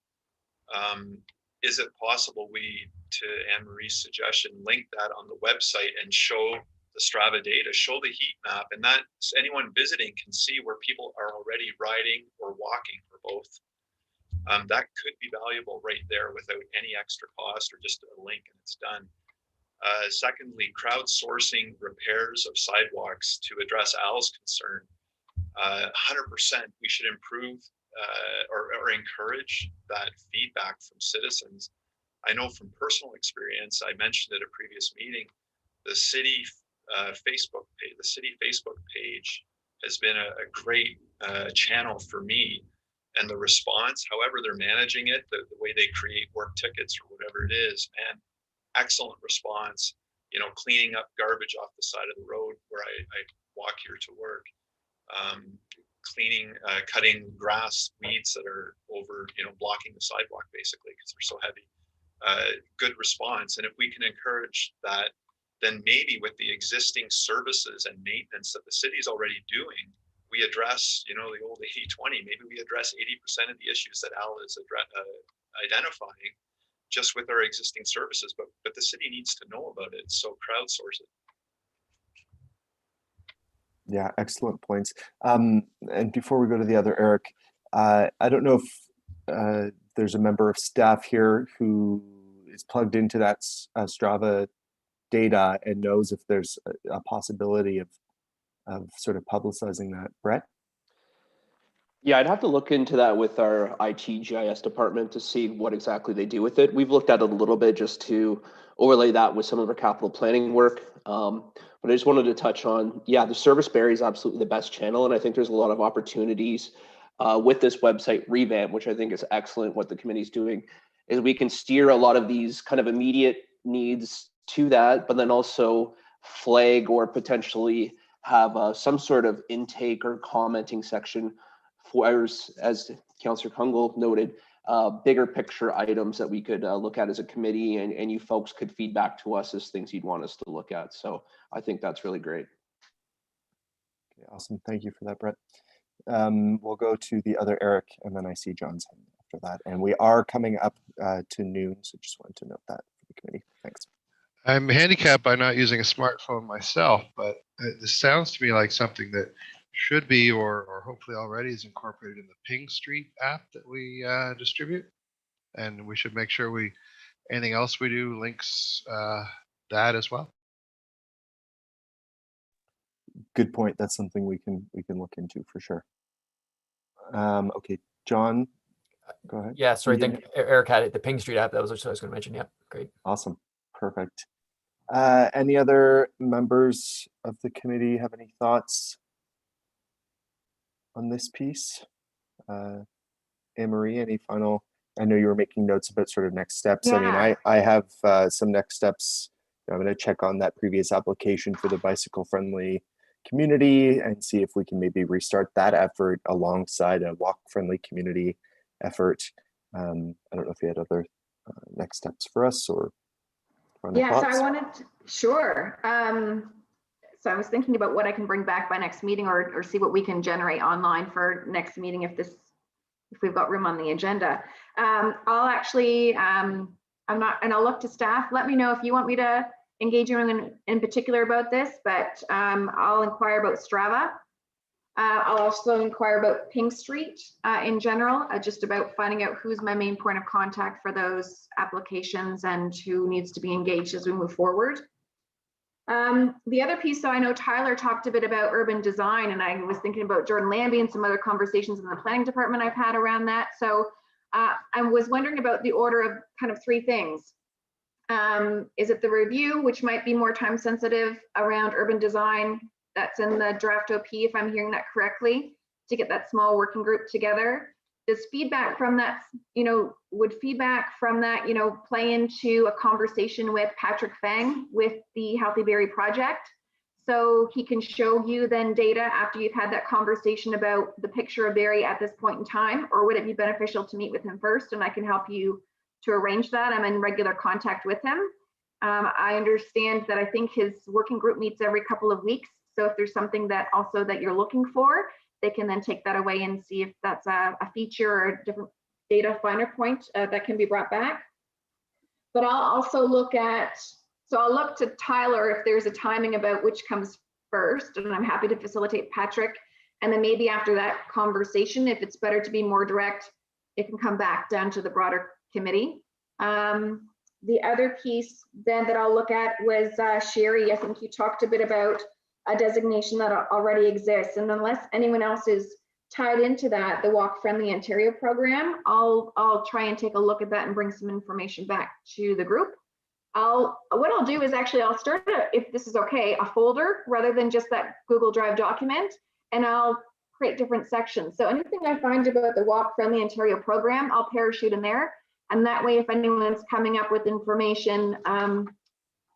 is it possible we, to Anne Marie's suggestion, link that on the website and show the Strava data, show the heat map, and that anyone visiting can see where people are already riding or walking or both. That could be valuable right there without any extra cost or just a link and it's done. Secondly, crowdsourcing repairs of sidewalks to address Al's concern. 100% we should improve or encourage that feedback from citizens. I know from personal experience, I mentioned at a previous meeting, the city Facebook page has been a great channel for me, and the response, however they're managing it, the way they create work tickets or whatever it is, man, excellent response. You know, cleaning up garbage off the side of the road where I walk here to work, cutting grass, weeds that are over, you know, blocking the sidewalk basically because they're so heavy. Good response. And if we can encourage that, then maybe with the existing services and maintenance that the city is already doing, we address, you know, the old 80-20, maybe we address 80% of the issues that Al is identifying just with our existing services, but the city needs to know about it, so crowdsource it. Yeah, excellent points. And before we go to the other, Eric, I don't know if there's a member of staff here who is plugged into that Strava data and knows if there's a possibility of sort of publicizing that. Brett? Yeah, I'd have to look into that with our IT GIS department to see what exactly they do with it. We've looked at it a little bit just to overlay that with some of our capital planning work. But I just wanted to touch on, yeah, the Service Berry is absolutely the best channel. And I think there's a lot of opportunities with this website revamp, which I think is excellent. What the committee's doing is we can steer a lot of these kind of immediate needs to that, but then also flag or potentially have some sort of intake or commenting section for, as Councillor Kungle noted, bigger picture items that we could look at as a committee, and you folks could feedback to us as things you'd want us to look at. So I think that's really great. Okay, awesome. Thank you for that, Brett. We'll go to the other Eric, and then I see John's hand after that. And we are coming up to noon, so just wanted to note that for the committee. Thanks. I'm handicapped by not using a smartphone myself, but this sounds to me like something that should be or hopefully already is incorporated in the Ping Street app that we distribute. And we should make sure anything else we do links that as well. Good point. That's something we can look into for sure. Okay, John, go ahead. Yeah, sorry, I think Eric had it, the Ping Street app. That was what I was going to mention. Yeah, great. Awesome. Perfect. Any other members of the committee have any thoughts on this piece? Anne-Marie, any final? I know you were making notes about sort of next steps. Yeah. I mean, I have some next steps. I'm going to check on that previous application for the bicycle-friendly community and see if we can maybe restart that effort alongside a walk-friendly community effort. I don't know if you had other next steps for us or final yeah, thoughts. so I wanted to, sure. So I was thinking about what I can bring back by next meeting or see what we can generate online for next meeting if we've got room on the agenda. I'll actually, I'll look to staff. Let me know if you want me to engage you in particular about this, but I'll inquire about Strava. I'll also inquire about Ping Street in general, just about finding out who's my main point of contact for those applications and who needs to be engaged as we move forward. The other piece, so I know Tyler talked a bit about urban design, and I was thinking about Jordan Lambie and some other conversations in the planning department I've had around that. So I was wondering about the order of kind of three things. Is it the review, which might be more time sensitive around urban design? That's in the draft OP, if I'm hearing that correctly, to get that small working group together. Does feedback from that, would feedback from that, play into a conversation with Patrick Fang with the Healthy Berry project? So he can show you then data after you've had that conversation about the picture of Berry at this point in time, or would it be beneficial to meet with him first and I can help you to arrange that? I'm in regular contact with him. I understand that I think his working group meets every couple of weeks. So if there's something that also that you're looking for, they can then take that away and see if that's a feature or a different data finer point that can be brought back. But I'll also look at, so I'll look to Tyler if there's a timing about which comes first, and I'm happy to facilitate Patrick. And then maybe after that conversation, if it's better to be more direct, it can come back down to the broader committee. The other piece then that I'll look at was Sherry. I think you talked a bit about a designation that already exists, and unless anyone else is tied into that, the Walk Friendly Ontario program, I'll try and take a look at that and bring some information back to the group. What I'll do is actually I'll start if this is okay, a folder rather than just that Google Drive document, and I'll create different sections. So anything I find about the Walk Friendly Ontario program, I'll parachute in there, and that way, if anyone's coming up with information,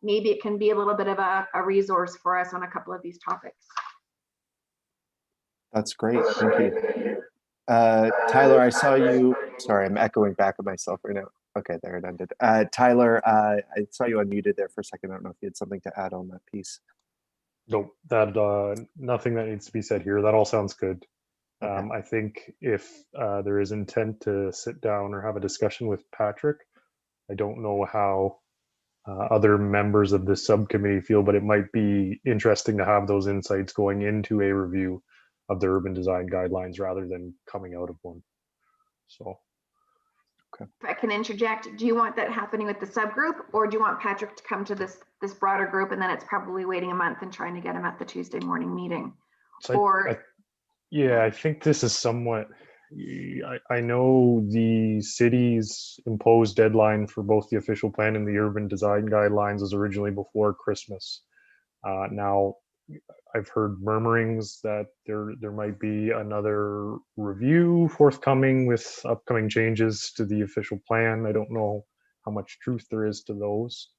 maybe it can be a little bit of a resource for us on a couple of these topics. That's great. Thank you. Tyler, I saw you. Sorry, I'm echoing back at myself right now. Okay, there it ended. Tyler, I saw you unmuted there for a second. I don't know if you had something to add on that piece. Nope, that nothing that needs to be said here. That all sounds good. Okay. I think if there is intent to sit down or have a discussion with Patrick, I don't know how other members of this subcommittee feel, but it might be interesting to have those insights going into a review of the urban design guidelines rather than coming out of one. So. If I can interject, do you want that happening with the subgroup, or do you want Patrick to come to this broader group, and then it's probably waiting a month and trying to get him at the Tuesday morning meeting? So or yeah, I think this is somewhat. I know the city's imposed deadline for both the official plan and the urban design guidelines was originally before Christmas. Now, I've heard murmurings that there might be another review forthcoming with upcoming changes to the official plan. I don't know how much truth there is to those.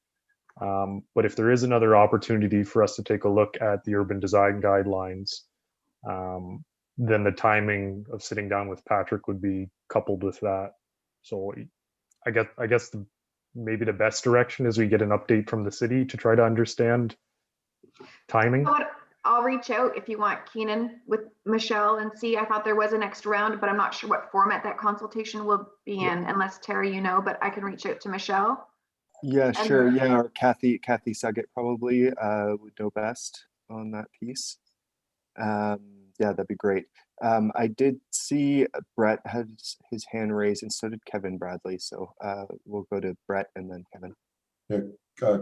But if there is another opportunity for us to take a look at the urban design guidelines, then the timing of sitting down with Patrick would be coupled with that. So I guess maybe the best direction is we get an update from the city to try to understand timing. I'll reach out if you want, Keenan, with Michelle and see. I thought there was a next round, but I'm not sure what format that consultation will be in, unless Terry, you know, but I can reach out to Michelle. Yeah, sure. Yeah, or Kathy Suggett probably would know best on that piece. Yeah, that'd be great. I did see Brett has his hand raised, and so did Kevin Bradley. So we'll go to Brett and then Kevin. Yeah,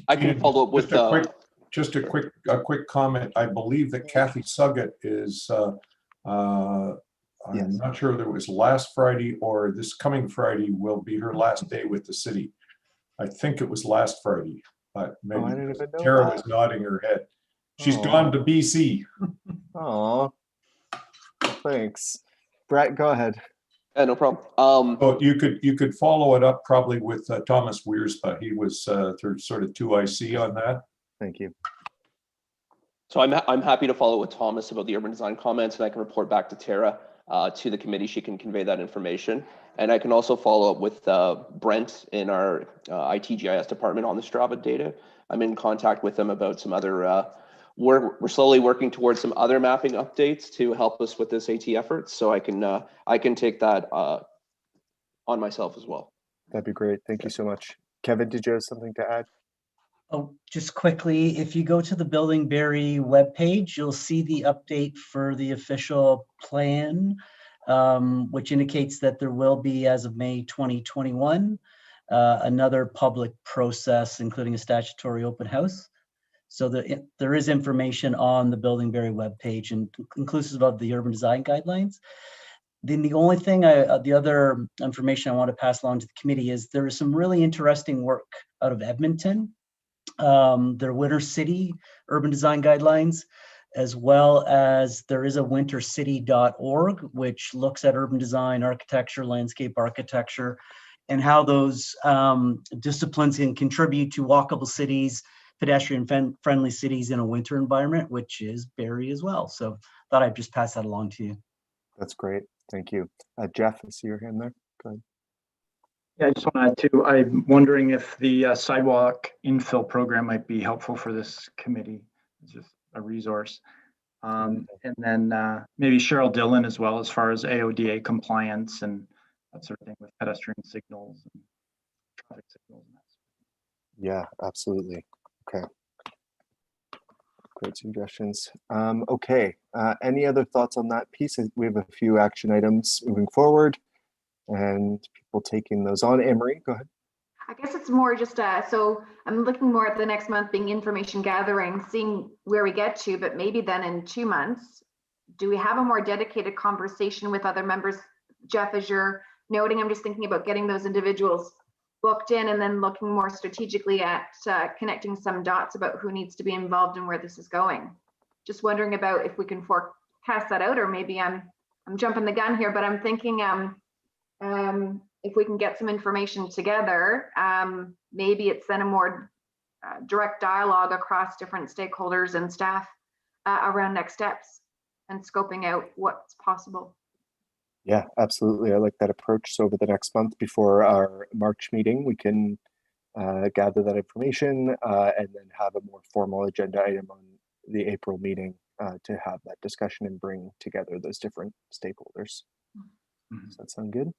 I can follow up with just a quick comment. I believe that Kathy Suggett is. I'm not sure that it was last Friday or this coming Friday will be her last day with the city. I think it was last Friday, but maybe Tara was nodding her head. She's gone to BC. Oh, thanks. Brett, go ahead. No problem. Oh, you could follow it up probably with Thomas Wierspa. He was sort of 2IC on that. Thank you. So I'm happy to follow with Thomas about the urban design comments, and I can report back to Tara to the committee. She can convey that information, and I can also follow up with Brent in our ITGIS department on the Strava data. I'm in contact with them about some other. We're slowly working towards some other mapping updates to help us with this AT effort. So I can take that on myself as well. That'd be great. Thank you so much. Kevin, did you have something to add? Oh, just quickly, if you go to the Buildingberry webpage, you'll see the update for the official plan, which indicates that there will be, as of May 2021, another public process, including a statutory open house. So there is information on the Buildingberry webpage, and inclusive of the urban design guidelines. Then the only thing, the other information I want to pass along to the committee is there is some really interesting work out of Edmonton. Their Winter City urban design guidelines, as well as there is a wintercity.org, which looks at urban design, architecture, landscape architecture, and how those disciplines can contribute to walkable cities, pedestrian friendly cities in a winter environment, which is Barrie as well. So thought I'd just pass that along to you. That's great. Thank you. Jeff, I see your hand there. Go ahead. Yeah, I just want to add too, I'm wondering if the sidewalk infill program might be helpful for this committee. It's just a resource. And then maybe Cheryl Dillon as well, as far as AODA compliance and that sort of thing with pedestrian signals and traffic signals. Yeah, absolutely. Okay. Great suggestions. Okay. Any other thoughts on that piece? We have a few action items moving forward and people taking those on. Emery, go ahead. I guess it's more just so I'm looking more at the next month being information gathering, seeing where we get to, but maybe then in 2 months, do we have a more dedicated conversation with other members? Jeff, as you're noting, I'm just thinking about getting those individuals booked in and then looking more strategically at connecting some dots about who needs to be involved and where this is going. Just wondering about if we can forecast that out, or maybe I'm jumping the gun here, but I'm thinking if we can get some information together, maybe it's then a more direct dialogue across different stakeholders and staff around next steps and scoping out what's possible. Yeah, absolutely. I like that approach. So over the next month before our March meeting, we can gather that information and then have a more formal agenda item on the April meeting to have that discussion and bring together those different stakeholders. Does that sound good?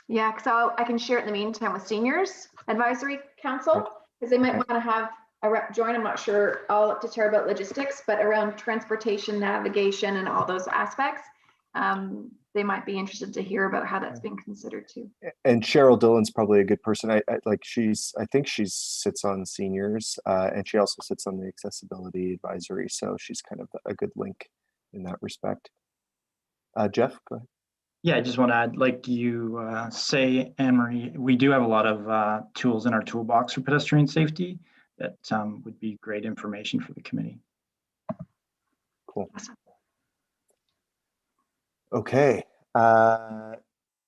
Yeah, so I can share it in the meantime with Seniors Advisory Council, because they might want to have a rep join. I'm not sure all up to Tara about logistics, but around transportation, navigation, and all those aspects. They might be interested to hear about how that's being considered too. And Cheryl Dillon's probably a good person. I think she sits on Seniors and she also sits on the Accessibility Advisory. So she's kind of a good link in that respect. Jeff, go ahead. Yeah, I just want to add, like you say, Anne-Marie, we do have a lot of tools in our toolbox for pedestrian safety that would be great information for the committee. Cool. Okay.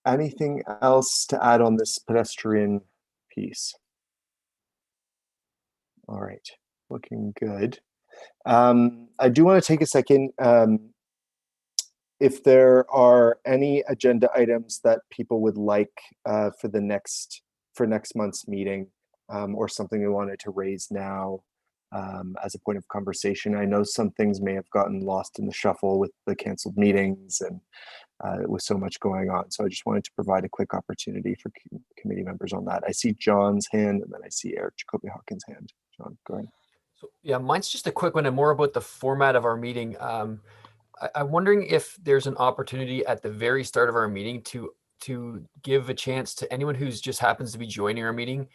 Anything else to add on this pedestrian piece? All right, looking good. I do want to take a second. If there are any agenda items that people would like for next month's meeting, or something they wanted to raise now as a point of conversation. I know some things may have gotten lost in the shuffle with the canceled meetings and with so much going on. So I just wanted to provide a quick opportunity for committee members on that. I see John's hand and then I see Eric Jacoby Hawkins' hand. John, go ahead. So yeah, mine's just a quick one and more about the format of our meeting. I'm wondering if there's an opportunity at the very start of our meeting to give a chance to anyone who's just happens to be joining our meeting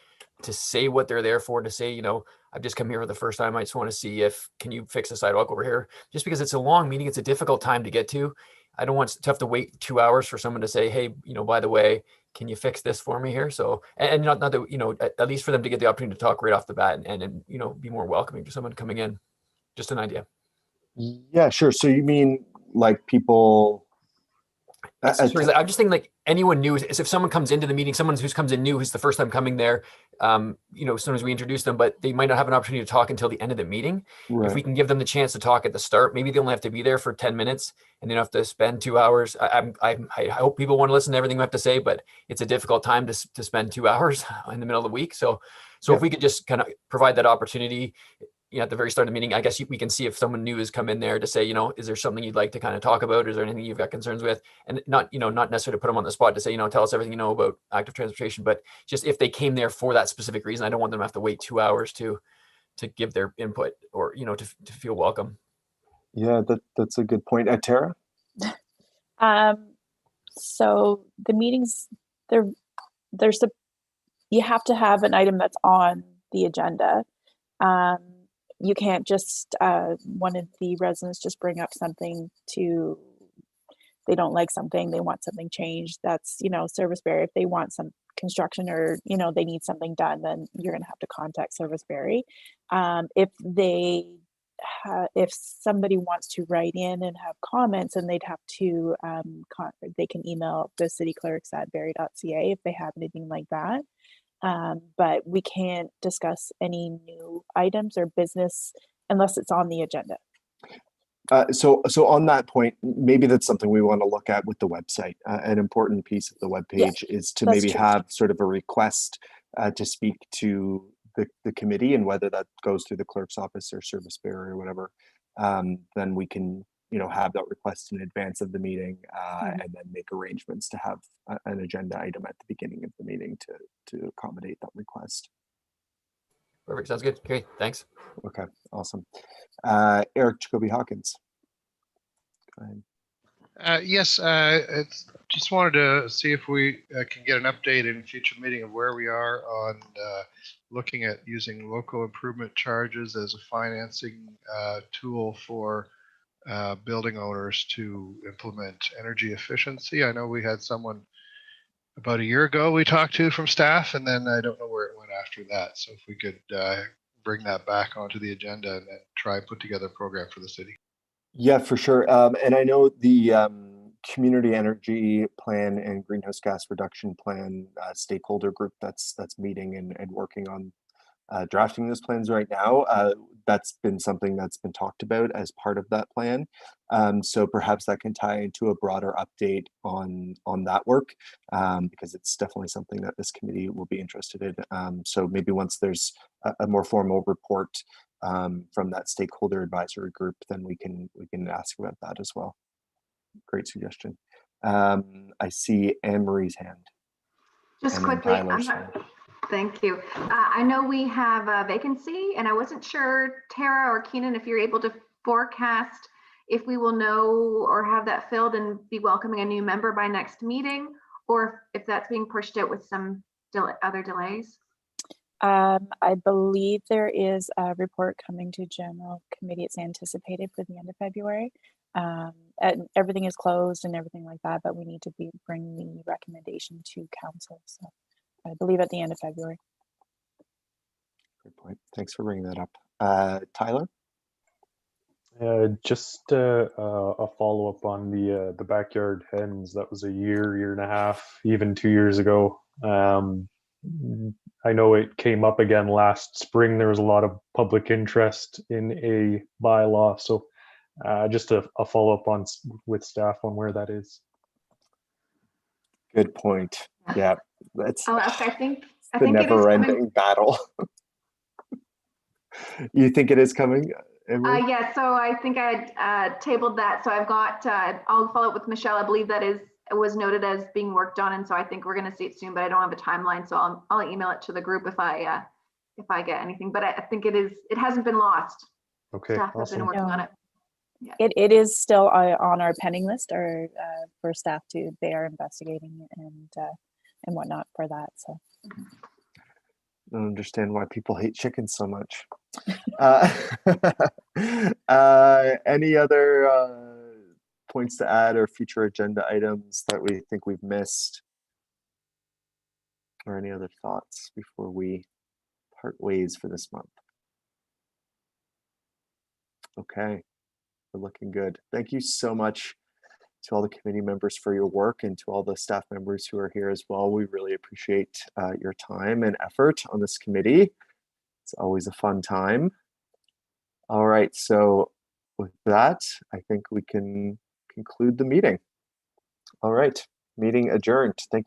to say what they're there for, to say, you know, I've just come here for the first time. I just want to see can you fix the sidewalk over here? Just because it's a long meeting, it's a difficult time to get to. I don't want to have to wait 2 hours for someone to say, hey, you know, by the way, can you fix this for me here? So, and not that, you know, at least for them to get the opportunity to talk right off the bat and you know, be more welcoming to someone coming in. Just an idea. Yeah, sure. So you mean like people? I'm just thinking like anyone new, is if someone comes into the meeting, someone who comes in new, who's the first time coming there, you know, sometimes we introduce them, but they might not have an opportunity to talk until the end of the meeting. Right. If we can give them the chance to talk at the start, maybe they only have to be there for 10 minutes and they don't have to spend 2 hours. I hope people want to listen to everything we have to say, but it's a difficult time to spend 2 hours in the middle of the week. So if we could just kind of provide that opportunity, you know, at the very start of the meeting, I guess we can see if someone new has come in there to say, you know, is there something you'd like to kind of talk about? Is there anything you've got concerns with? And not, you know, not necessarily to put them on the spot to say, you know, tell us everything you know about active transportation, but just if they came there for that specific reason, I don't want them to have to wait 2 hours to give their input or, you know, to feel welcome. Yeah, that's a good point. Tara? So the meetings, you have to have an item that's on the agenda. You can't just one of the residents just bring up something they don't like something, they want something changed. That's, you know, Service Berry. If they want some construction or, you know, they need something done, then you're going to have to contact Service Berry. If somebody wants to write in and have comments, and they'd have to they can email the city clerks at berry.ca if they have anything like that. But we can't discuss any new items or business unless it's on the agenda. So on that point, maybe that's something we want to look at with the website. An important piece of the webpage is to maybe have sort of a request to speak to the committee, and whether that goes through the clerk's office or Service Berry or whatever, then we can, you know, have that request in advance of the meeting and then make arrangements to have an agenda item at the beginning of the meeting to accommodate that request. Perfect. Sounds good. Great. Thanks. Okay. Awesome. Eric Jacoby Hawkins. Go ahead. Yes, just wanted to see if we can get an update in a future meeting of where we are on looking at using local improvement charges as a financing tool for building owners to implement energy efficiency. I know we had someone about a year ago we talked to from staff, and then I don't know where it went after that. So if we could bring that back onto the agenda and then try and put together a program for the city. Yeah, for sure. And I know the community energy plan and greenhouse gas reduction plan stakeholder group that's meeting and working on drafting those plans right now. That's been something that's been talked about as part of that plan. So perhaps that can tie into a broader update on that work, because it's definitely something that this committee will be interested in. So maybe once there's a more formal report from that stakeholder advisory group, then we can ask about that as well. Great suggestion. I see Anne Marie's hand. Just and then quickly, Tyler's hand. thank you. I know we have a vacancy, and I wasn't sure, Tara or Keenan, if you're able to forecast if we will know or have that filled and be welcoming a new member by next meeting, or if that's being pushed out with some other delays. I believe there is a report coming to general committee. It's anticipated for the end of February. And everything is closed and everything like that, but we need to bring the recommendation to council. So I believe at the end of February. Good point. Thanks for bringing that up. Tyler? Just a follow-up on the backyard hens. That was a year and a half, even 2 years ago. I know it came up again last spring. There was a lot of public interest in a bylaw. So just a follow-up with staff on where that is. Good point. Yeah, that's I'll ask. I think the never-ending battle. You think it is coming? Yeah, so I think I tabled that. So I've got, I'll follow up with Michelle. I believe that was noted as being worked on. And so I think we're going to see it soon, but I don't have a timeline. So I'll email it to the group if I get anything, but I think it hasn't been lost. Okay, Staff has awesome. been working on it. Yeah. It is still on our pending list, or for staff they are investigating and whatnot for that. So I don't understand why people hate chickens so much. Any other points to add or future agenda items that we think we've missed? Or any other thoughts before we part ways for this month? Okay, we're looking good. Thank you so much to all the committee members for your work, and to all the staff members who are here as well. We really appreciate your time and effort on this committee. It's always a fun time. All right, so with that, I think we can conclude the meeting. All right, meeting adjourned. Thank you.